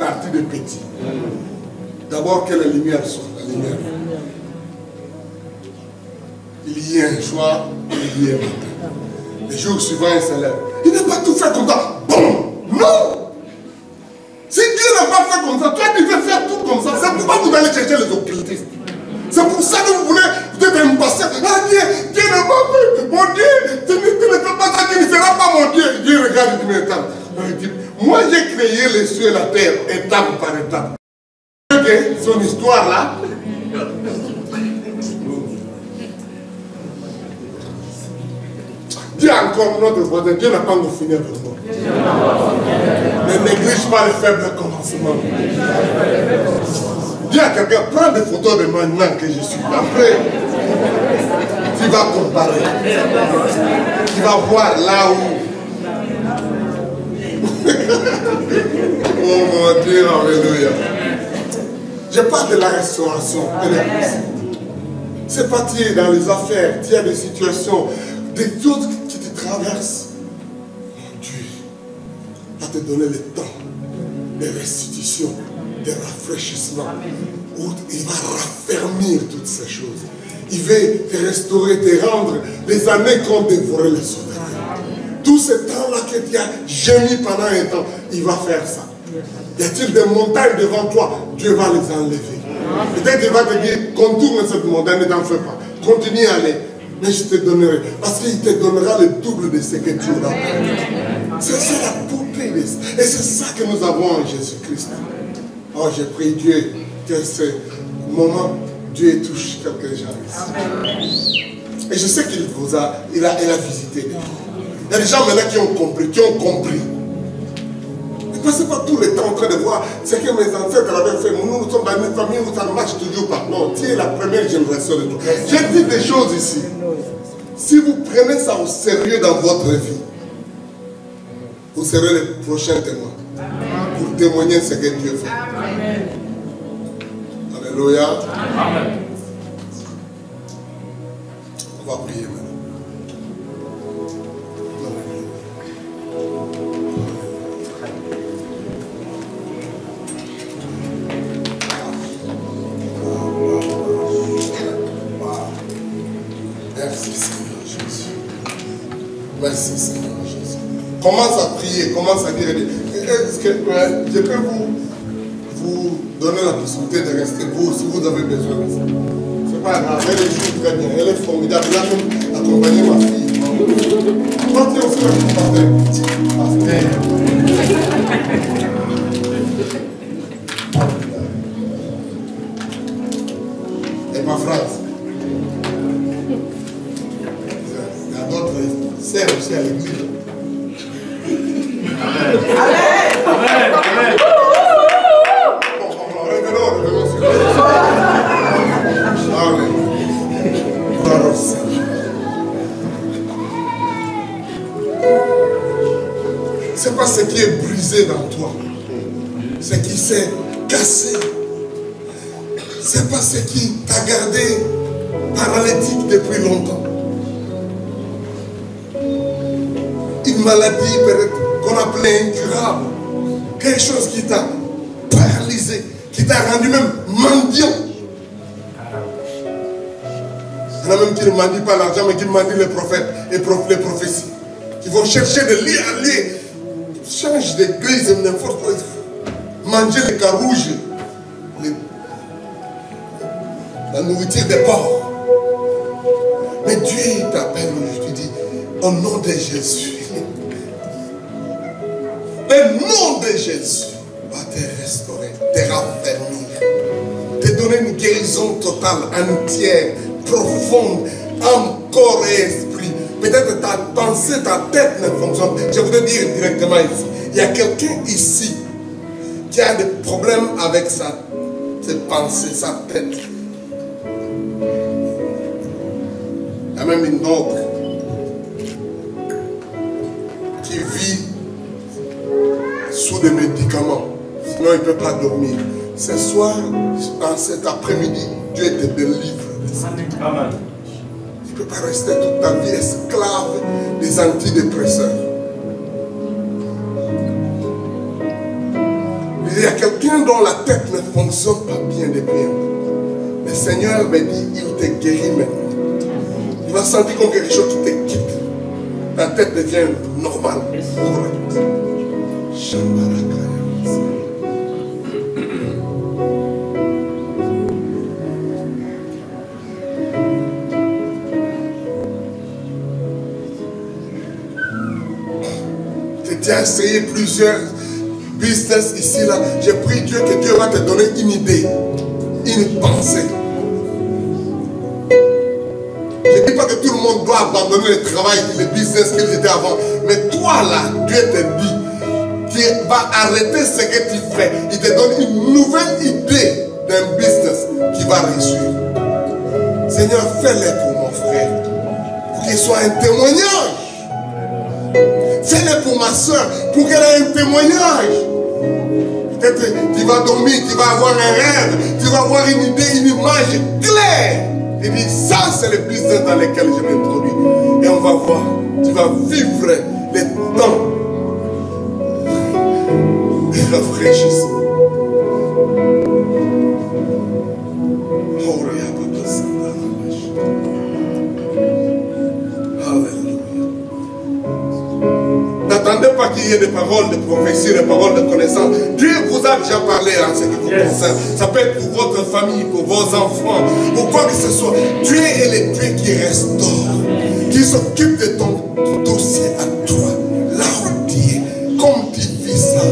à partir de petits. D'abord que la lumière soit. La lumière. Il y a un soir, il y a un matin. Le jour suivant, il se lève. Il n'a pas tout fait comme ça. Bon, non! Si Dieu n'a pas fait comme ça, toi tu veux faire tout comme ça. C'est pourquoi vous allez chercher les occultistes. C'est pour ça que vous voulez, vous êtes impatient. Ah Dieu, Dieu n'a pas fait. Mon Dieu, tu ne fais pas ça, tu ne seras pas mon Dieu. Dieu regarde, il dit, mais attends. Moi j'ai créé les cieux et la terre, étape par étape. Ok, son histoire là. Dis encore notre voisin, Dieu n'a pas encore fini avec moi. Ne néglige pas les faibles commencements. Dis à quelqu'un, prends des photos de maintenant que je suis. Après, tu vas comparer. Tu vas voir là où. Oh mon Dieu, alléluia. Je parle de la restauration. C'est pas tu es dans les affaires, tu as des situations, des choses qui te traversent. Dieu va te donner le temps de restitution, de rafraîchissement, où il va raffermir toutes ces choses. Il veut te restaurer, te rendre les années qu'ont dévoré les sauvages. Tout ce temps-là que tu as gémi pendant un temps, il va faire ça. Y a-t-il des montagnes devant toi? Dieu va les enlever. Peut-être qu'il va te dire, contourne cette montagne, ne t'en fais pas. Continue à aller. Mais je te donnerai. Parce qu'il te donnera le double de ce que tu auras perdu. C'est ça la poupée. Et c'est ça que nous avons en Jésus-Christ. Oh, j'ai prie Dieu que ce moment, Dieu touche quelques gens ici. Et je sais qu'il vous a, il a visité. Il y a des gens maintenant qui ont compris, Ne passez pas tout le temps en train de voir ce que mes ancêtres avaient fait. Nous sommes dans une famille où ça ne marche toujours pas. Non, tu es la première génération de tout. J'ai dit des choses ici. Si vous prenez ça au sérieux dans votre vie, vous serez les prochains témoins. Pour témoigner ce que Dieu fait. Amen. Alléluia. Amen. On va prier maintenant. Merci Seigneur Jésus. Merci Seigneur Jésus. Commence à prier, commence à dire. Est-ce que je peux vous donner la possibilité de rester vous si vous avez besoin de ça? C'est pas grave, elle joue très bien, elle est formidable. Elle a même accompagné ma fille. Toi tu es aussi un pasteur. Et ma phrase. Il y a d'autres sœurs aussi à l'église. Amen. Amen. Amen. Revenons sur le c'est pas ce qui est brisé dans toi, ce qui s'est cassé. C'est pas ce qui t'a gardé paralytique depuis longtemps. Une maladie peut-être qu'on appelait incurable. Quelque chose qui t'a paralysé, qui t'a rendu même mendiant. Il y en a même qui ne mendient pas l'argent, mais qui mendient les prophètes et les prophéties. Qui vont chercher de lieu à lieu. Change d'église, n'importe quoi. Manger les carouges, la nourriture des porcs. Mais Dieu t'appelle aujourd'hui, dit, au nom de Jésus. Le nom de Jésus va te restaurer, te raffermir, te donner une guérison totale, entière, profonde, âme, corps et esprit. Peut-être ta pensée, ta tête ne fonctionne pas. Je voudrais dire directement ici, il y a quelqu'un ici qui a des problèmes avec ses pensées, sa tête. Il y a même une autre qui vit sous des médicaments, sinon il ne peut pas dormir. Ce soir, en cet après-midi, Dieu te délivre de ça. Amen. Tu ne peux pas rester toute ta vie esclave des antidépresseurs. Il y a quelqu'un dont la tête ne fonctionne pas bien depuis un peu. Le Seigneur me dit, il te guérit maintenant. Il va sentir comme quelque chose qui te quitte. Ta tête devient normale, correcte. Tu as essayé plusieurs business ici, là. J'ai prié Dieu que Dieu va te donner une idée, une pensée. Je ne dis pas que tout le monde doit abandonner le travail, le business qu'il était avant. Mais toi là, Dieu te dit, tu vas arrêter ce que tu fais. Il te donne une nouvelle idée d'un business qui va réussir. Seigneur, fais-le pour mon frère, pour qu'il soit un témoignage. Fais-le pour ma soeur, pour qu'elle ait un témoignage. Peut-être tu vas dormir, tu vas avoir un rêve, tu vas avoir une idée, une image claire. Il dit, ça c'est le business dans lequel je m'introduis. Et on va voir, tu vas vivre les temps de rafraîchissement. N'attendez pas qu'il y ait des paroles de prophétie, des paroles de connaissance. Dieu vous a déjà parlé en ce qui vous concerne. Ça peut être pour votre famille, pour vos enfants, pour quoi que ce soit. Dieu est le Dieu qui restaure, qui s'occupe de ton dossier à toi, là où tu es, comme tu vis ça.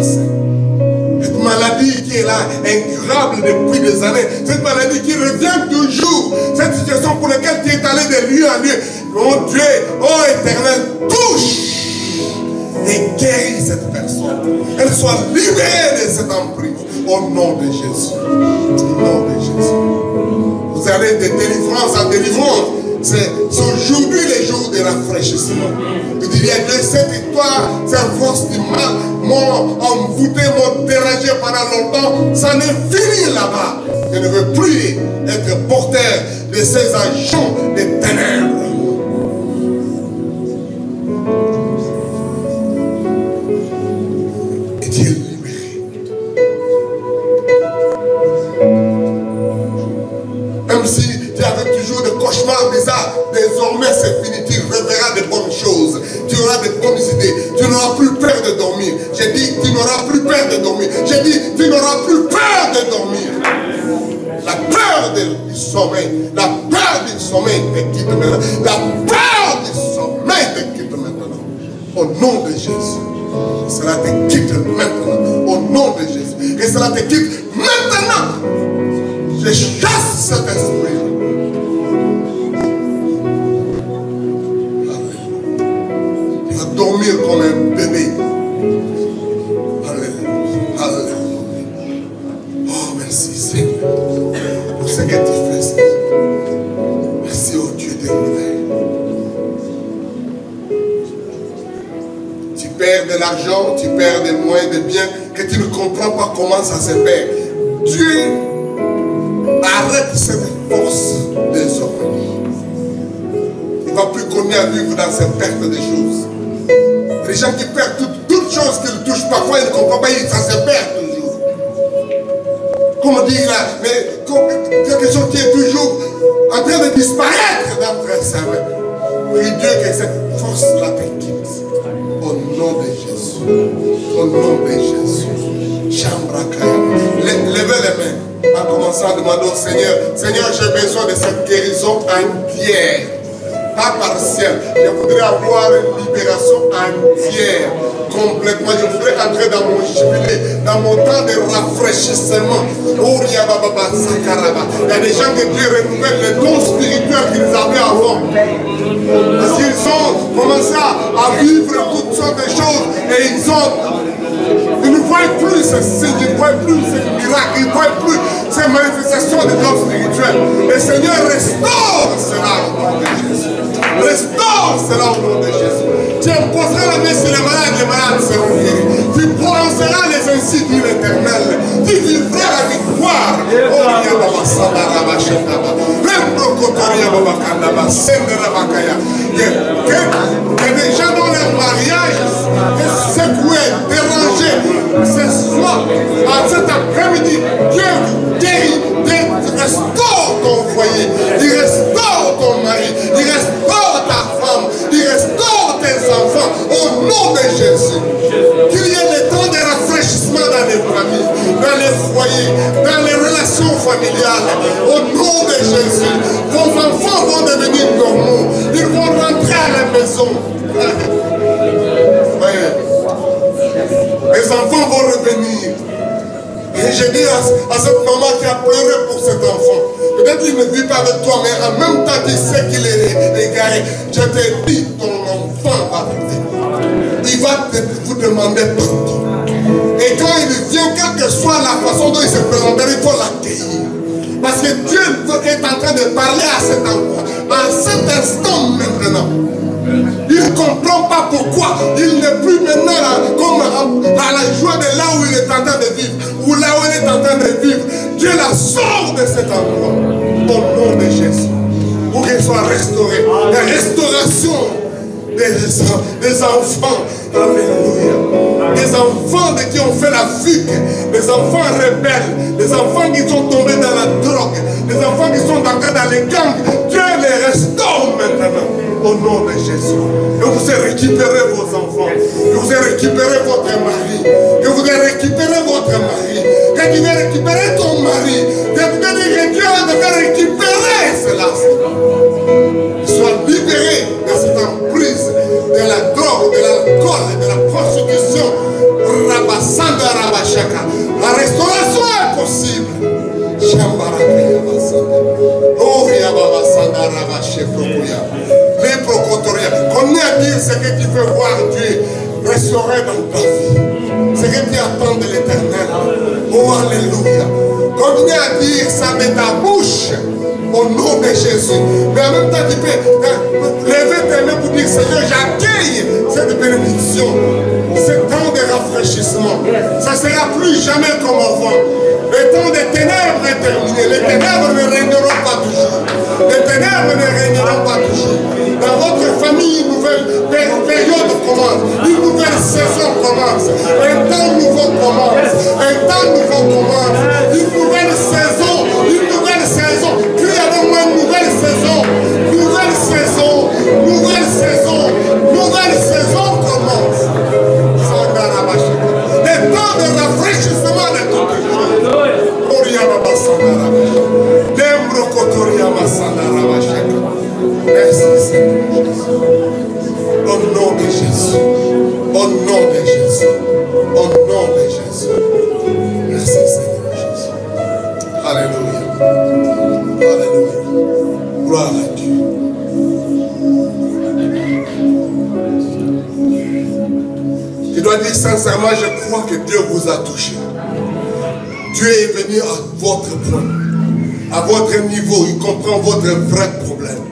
Cette maladie qui est là, incurable depuis des années, cette maladie qui revient toujours, cette situation pour laquelle tu es allé de lieu en lieu. Oh Dieu, oh Éternel, touche et guéris cette personne. Elle soit libérée de cette emprise. Au nom de Jésus. Au nom de Jésus. Vous allez de délivrance en délivrance. C'est aujourd'hui le jour de rafraîchissement. Il y a de cette histoire, cette force du mal m'ont envoûté, m'ont dérangé pendant longtemps. Ça n'est fini là-bas. Je ne veux plus être porteur de ces agents des ténèbres. Désormais c'est fini, tu reverras de bonnes choses, tu auras de bonnes idées, tu n'auras plus peur de dormir. J'ai dit tu n'auras plus peur de dormir. J'ai dit tu n'auras plus peur de dormir. La peur du sommeil, la peur du sommeil te quitte maintenant. La peur du sommeil te quitte maintenant. Au nom de Jésus, que cela te quitte maintenant. Au nom de Jésus, que cela te quitte maintenant. Je chasse cet esprit. Dormir comme un bébé. Alléluia. Alléluia. Oh, merci Seigneur pour ce que tu fais, Seigneur. Merci au Dieu de l'univers. Tu perds de l'argent, tu perds des moyens, des biens que tu ne comprends pas comment ça se perd. Dieu arrête cette force désormais. Il ne va plus continuer à vivre dans cette perte de choses. Les gens qui perdent toutes choses qu'ils ne touchent parfois, ils ne comprennent pas, ça se perd toujours. Comment dire là, mais quelque chose qui est toujours en train de disparaître d'entre ses mains. Prie Dieu que cette force-là te quitte. Au nom de Jésus. Au nom de Jésus. Chambrakaya. Levez les mains en commençant à demander au Seigneur, Seigneur, j'ai besoin de cette guérison entière. pas partielle. Je voudrais avoir une libération entière, complètement. Je voudrais entrer dans mon jubilé, dans mon temps de rafraîchissement. Il y a des gens que Dieu renouvelle les dons spirituels qu'ils avaient avant. Parce qu'ils ont commencé à vivre toutes sortes de choses et ils ne voient plus ces signes, ils ne voient plus ces miracles, ils ne voient plus ces manifestations de dons spirituels. Le Seigneur restaure cela au nom de Jésus. Restaure cela au nom de Jésus. Tu imposeras la main sur les malades seront guéris. Tu prononceras les ainsi dit l'Éternel. Tu vivras la victoire. Que des gens dans leur mariage secoués, dérangés, ce soir, à cet après-midi, Dieu guérit, restaure ton foyer, il restaure ton mari, il restaure ta femme, il restaure tes enfants, au nom de Jésus. Qu'il y ait des temps de rafraîchissement dans les familles, dans les foyers, dans les relations familiales, au nom de Jésus. Vos enfants vont devenir normaux, ils vont rentrer à la maison. Les enfants vont revenir. Et je dis à cette maman qui a pleuré pour cet enfant, peut-être qu'il ne vit pas avec toi, mais en même temps tu sais qu'il est égaré. Je te dis, ton enfant va venir. Il va vous demander pardon. Et quand il vient, quelle que soit la façon dont il se présentera, il faut l'accueillir. Parce que Dieu est en train de parler à cet enfant, à cet instant maintenant. Il ne comprend pas pourquoi il n'est plus maintenant là, comme à la joie de là où il est en train de vivre, ou là où il est en train de vivre. Dieu la sort de cet endroit au nom de Jésus, pour qu'il soit restauré. La restauration des enfants, alléluia, des enfants qui ont fait la fugue, des enfants rebelles, des enfants qui sont tombés dans la drogue, des enfants qui sont entrés dans les gangs. Dieu les restaure maintenant au nom de Jésus. Que vous ayez récupéré vos enfants, que vous ayez récupéré votre mari, que vous ayez récupéré votre mari, que tu ayez récupéré ton mari, que Dieu va récupérer cela. Sois libéré de cette emprise, de la drogue, de l'alcool, de la prostitution. Rabassanda Rabashaka. La restauration est possible. Connais à dire ce que tu veux voir Dieu restaurer dans ta vie, ce que tu attends de l'Éternel. Oh alléluia. Continue à dire ça de ta bouche au nom de Jésus. Mais en même temps tu peux lever tes mains pour dire Seigneur, j'accueille cette bénédiction, ce temps de rafraîchissement. Ça ne sera plus jamais comme avant. Le temps des ténèbres est terminé. Les ténèbres ne régneront pas toujours. Les ténèbres ne régneront pas toujours. Dans votre famille, une nouvelle période commence. Une nouvelle saison commence. Un temps nouveau commence. Un temps nouveau commence. Une nouvelle saison. Une nouvelle saison. Crie avec moi une nouvelle saison. Nouvelle saison. Nouvelle saison. Nouvelle saison commence. Le temps de rafraîchissement de toutes les choses. Merci Seigneur Jésus. Au nom de Jésus. Au nom de Jésus. Au nom de Jésus. Merci Seigneur Jésus. Alléluia. Alléluia. Gloire à Dieu. Je dois dire sincèrement, je crois que Dieu vous a touché. Dieu est venu à votre point, à votre niveau. Il comprend votre vrai problème.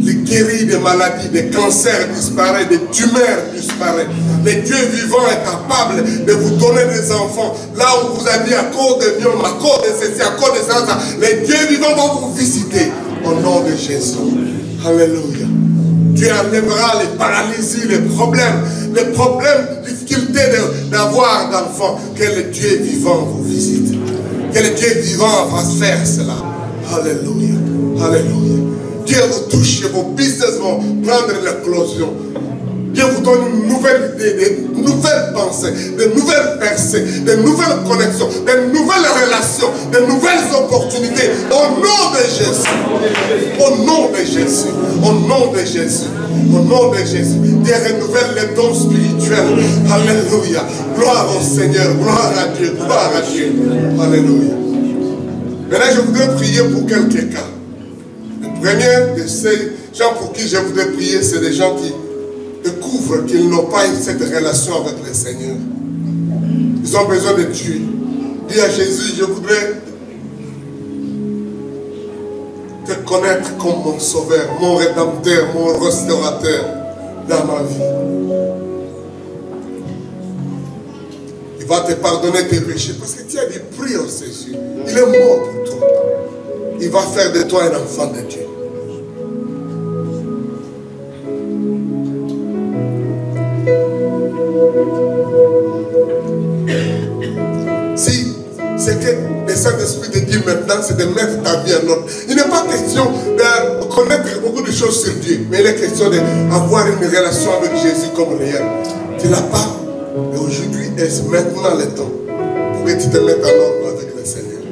Il guérit des maladies, des cancers disparaissent, des tumeurs disparaissent. Le Dieu vivant est capable de vous donner des enfants. Là où vous avez dit à cause de myome, à cause de ceci, à cause de ça, le Dieu vivant va vous visiter au nom de Jésus. Alléluia. Dieu enlèvera les paralysies, les problèmes, difficultés d'avoir d'enfants. Que le Dieu vivant vous visite. Que le Dieu vivant va faire cela. Alléluia. Alléluia. Dieu vous touche, vos business vont prendre l'éclosion. Dieu vous donne une nouvelle idée, de nouvelles pensées, de nouvelles percées, de nouvelles connexions, de nouvelles relations. révélations, de nouvelles opportunités. Au nom de Jésus. Au nom de Jésus. Au nom de Jésus. Au nom de Jésus. Dieu renouvelle les dons spirituels. Alléluia. Gloire au Seigneur. Gloire à Dieu. Gloire à Dieu. Alléluia. Maintenant, je voudrais prier pour quelques cas. Le premier de ces gens pour qui je voudrais prier, c'est des gens qui découvrent qu'ils n'ont pas cette relation avec le Seigneur. Ils ont besoin de Dieu. Dis à Jésus, je voudrais te connaître comme mon sauveur, mon rédempteur, mon restaurateur dans ma vie. Il va te pardonner tes péchés parce que tu as dit, prie au Jésus. Il est mort pour toi. Il va faire de toi un enfant de Dieu. Si ce que le Saint-Esprit te dit maintenant, c'est de mettre ta vie en ordre. Il n'est pas question de connaître beaucoup de choses sur Dieu, mais il est question d'avoir une relation avec Jésus comme réel. Tu l'as pas, et aujourd'hui est maintenant le temps pour que tu te mettes en ordre avec le Seigneur.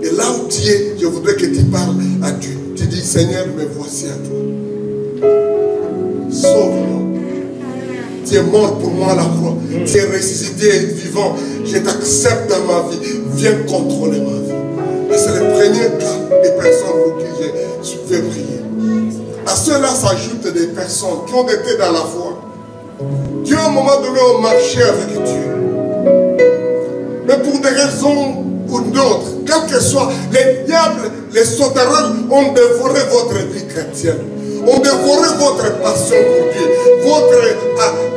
Et là où tu es, je voudrais que tu parles à Dieu. Tu dis, Seigneur, me voici à toi. Sauve-moi. Tu es mort pour moi à la croix. Tu es ressuscité et vivant. Je t'accepte dans ma vie. Viens contrôler ma vie. Et c'est le premier cas des personnes pour qui je fais prier. À cela s'ajoutent des personnes qui ont été dans la foi. Qui à un moment donné ont marché avec Dieu. Mais pour des raisons ou d'autres, quel que soit, les diables, les sauterelles ont dévoré votre vie chrétienne. Ont dévoré votre passion pour Dieu,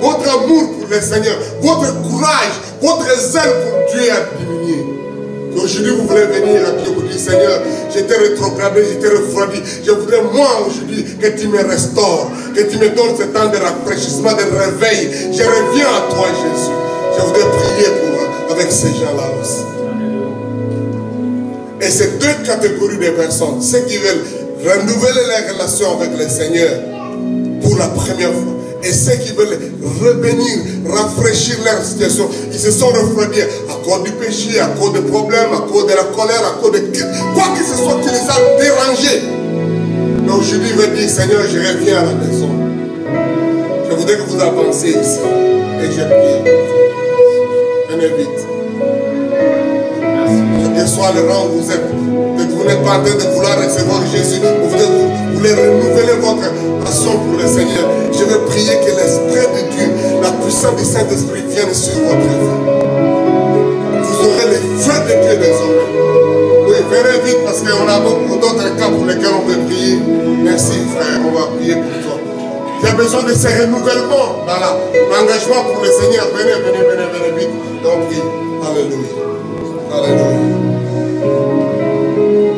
votre amour pour le Seigneur, votre courage, votre zèle pour Dieu a diminué. Aujourd'hui, vous voulez venir à Dieu, vous dites, Seigneur, j'étais rétrogradé, j'étais refroidi. Je voudrais, moi, aujourd'hui, que tu me restaures, que tu me donnes ce temps de rafraîchissement, de réveil. Je reviens à toi, Jésus. Je voudrais prier avec ces gens-là aussi. Et ces deux catégories de personnes, ceux qui veulent renouveler les relations avec le Seigneur pour la première fois, et ceux qui veulent revenir, rafraîchir leur situation, ils se sont refroidis à cause du péché, à cause des problèmes, à cause de la colère, à cause de quoi que ce soit qui les a dérangés. Mais aujourd'hui, il veut dire, Seigneur, je reviens à la maison. Je voudrais que vous avanciez ici. Et je prie. Venez vite. Quel soit le rang où vous êtes, vous n'êtes pas en train de vouloir recevoir Jésus, vous voulez renouveler votre passion pour le Seigneur. Je veux prier que l'Esprit de Dieu, la puissance du Saint-Esprit vienne sur votre vie. Vous aurez le feu de Dieu désormais. Oui, venez vite parce qu'on a beaucoup d'autres cas pour lesquels on veut prier. Merci frère, on va prier pour toi. Tu as besoin de ce renouvellement dans l'engagement pour le Seigneur. Venez vite. Donc prie. Alléluia. Alléluia.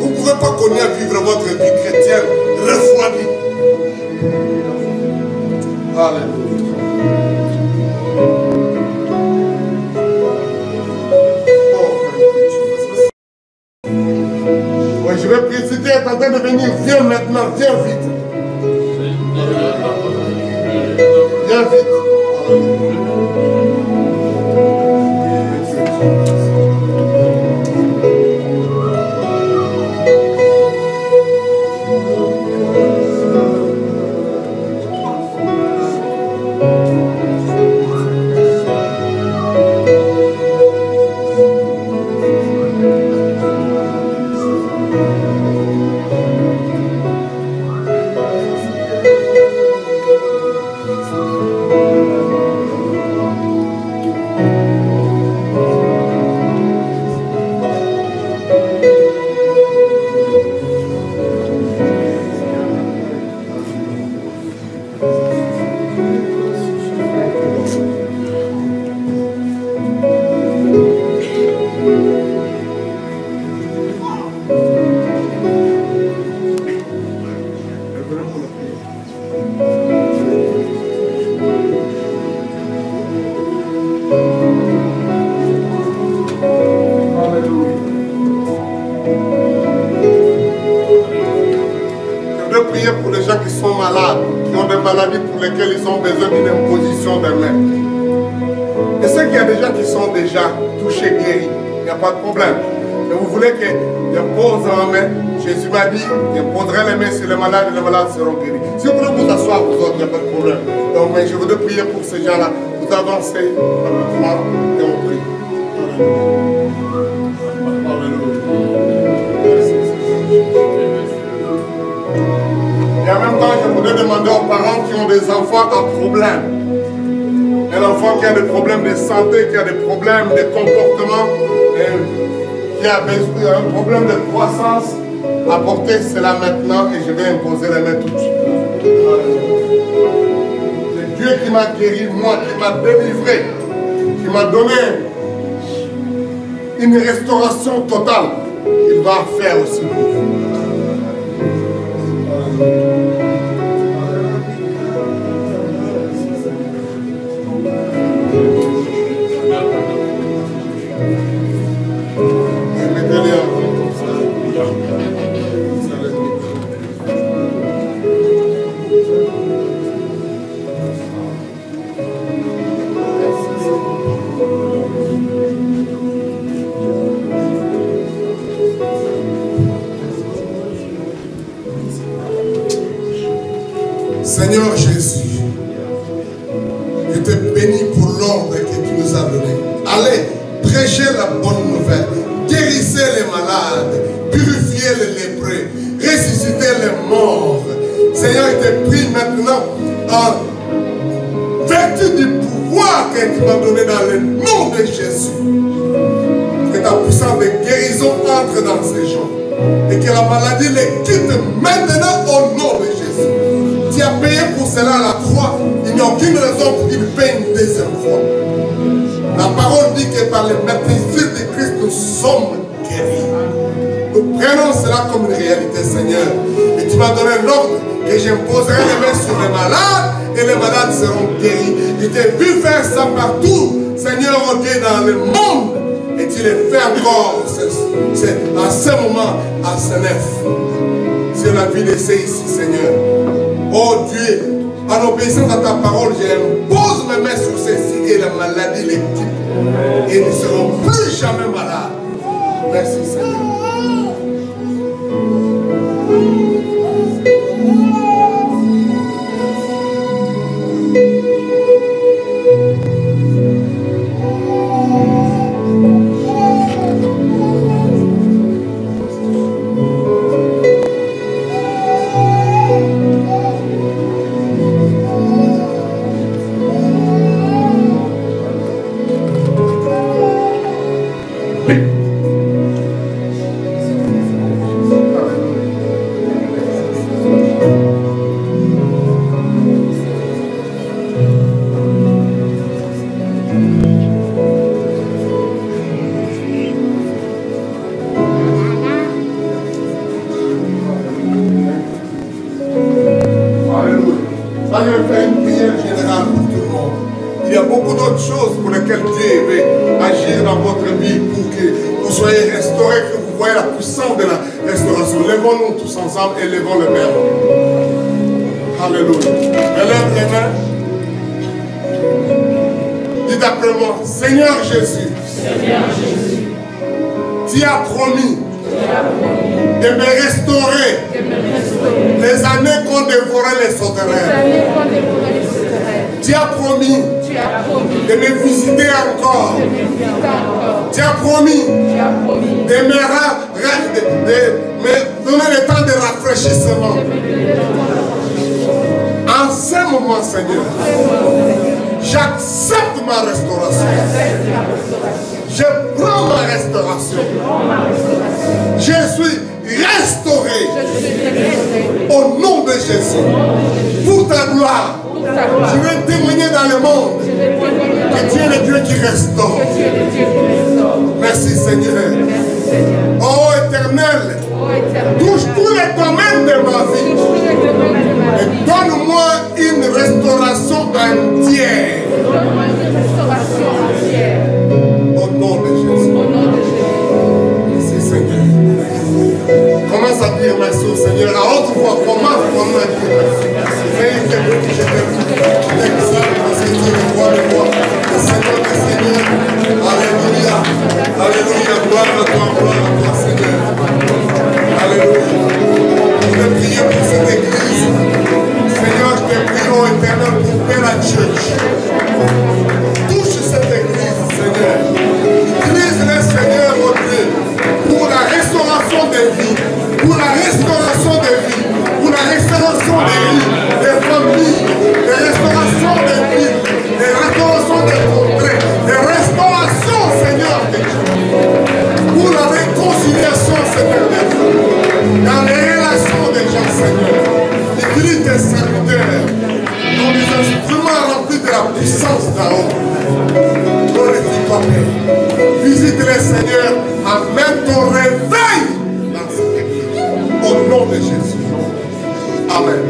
Vous ne pouvez pas connaître vivre votre vie chrétienne refroidie. Alléluia. Oui, je vais prier. Si tu es en train de venir, viens maintenant, viens vite. Viens vite. Alléluia. Pour lesquels ils ont besoin d'une imposition de main. Et ceux qui ont déjà qui sont déjà touchés, guéris, n'y a pas de problème. Mais vous voulez que je pose la main, Jésus m'a dit, je poserai les mains sur les malades et les malades seront guéris. Si vous voulez vous asseoir, vous autres, il n'y a pas de problème. Donc, mais je voudrais prier pour ces gens-là. Vous avancez avec moi et on prie. Et en même temps, je voudrais demander aux parents qui ont des enfants à problème. Un enfant qui a des problèmes de santé, qui a des problèmes de comportement, qui a un problème de croissance, apportez cela maintenant et je vais imposer les mains tout de suite. C'est Dieu qui m'a guéri, moi, qui m'a délivré, qui m'a donné une restauration totale. Il va faire aussi pour vous. Seigneur Jésus, je te bénis pour l'ordre que tu nous as donné. Allez, prêchez la bonne nouvelle, guérissez les malades, purifiez les lépreux, ressuscitez les morts. Seigneur, je te prie maintenant en vertu du pouvoir que tu m'as donné dans le nom de Jésus. Que ta puissance de guérison entre dans ces gens et que la maladie les quitte maintenant au nom de Jésus. Tu as payé pour cela à la croix. Il n'y a aucune raison pour qu'il paye une deuxième fois. La parole dit que par les maîtrises de Christ, nous sommes guéris. Nous prenons cela comme une réalité, Seigneur. Et tu m'as donné l'ordre que j'imposerai les mains sur les malades et les malades seront guéris. Je t'ai vu faire ça partout, Seigneur, oh Dieu, dans le monde. Et tu le fais encore à ce moment, à Senef. C'est la vie de ces ici, Seigneur. Oh Dieu, en obéissant à ta parole, j'impose mes mains sur ceux-ci et la maladie les quitte. Et ils ne seront plus jamais malades. Merci Seigneur. Élevons les mains. Alléluia. Élève les mains. Dites après moi, Seigneur Jésus, tu as promis de me restaurer les années qu'on dévorait les sauterelles. Tu as promis de me visiter encore. Tu as promis de me donner le temps de rafraîchissement. En ce moment, Seigneur, j'accepte ma restauration. Je prends ma restauration. Je suis restauré au nom de Jésus. Pour ta gloire, je vais témoigner dans le monde que tu es le Dieu qui restaure. Merci Seigneur. Oh Éternel, touche tous les domaines de ma vie et donne-moi une restauration entière. Au nom de Jésus. Merci Seigneur. Commence à dire merci au Seigneur. À haute voix, commence à dire merci. Seigneur, je t'exalte parce que tu es le roi des rois, le Seigneur des seigneurs. Alléluia. Alléluia. Visite-les, Seigneur. Amène ton réveil dans cette église. Au nom de Jésus. Amen.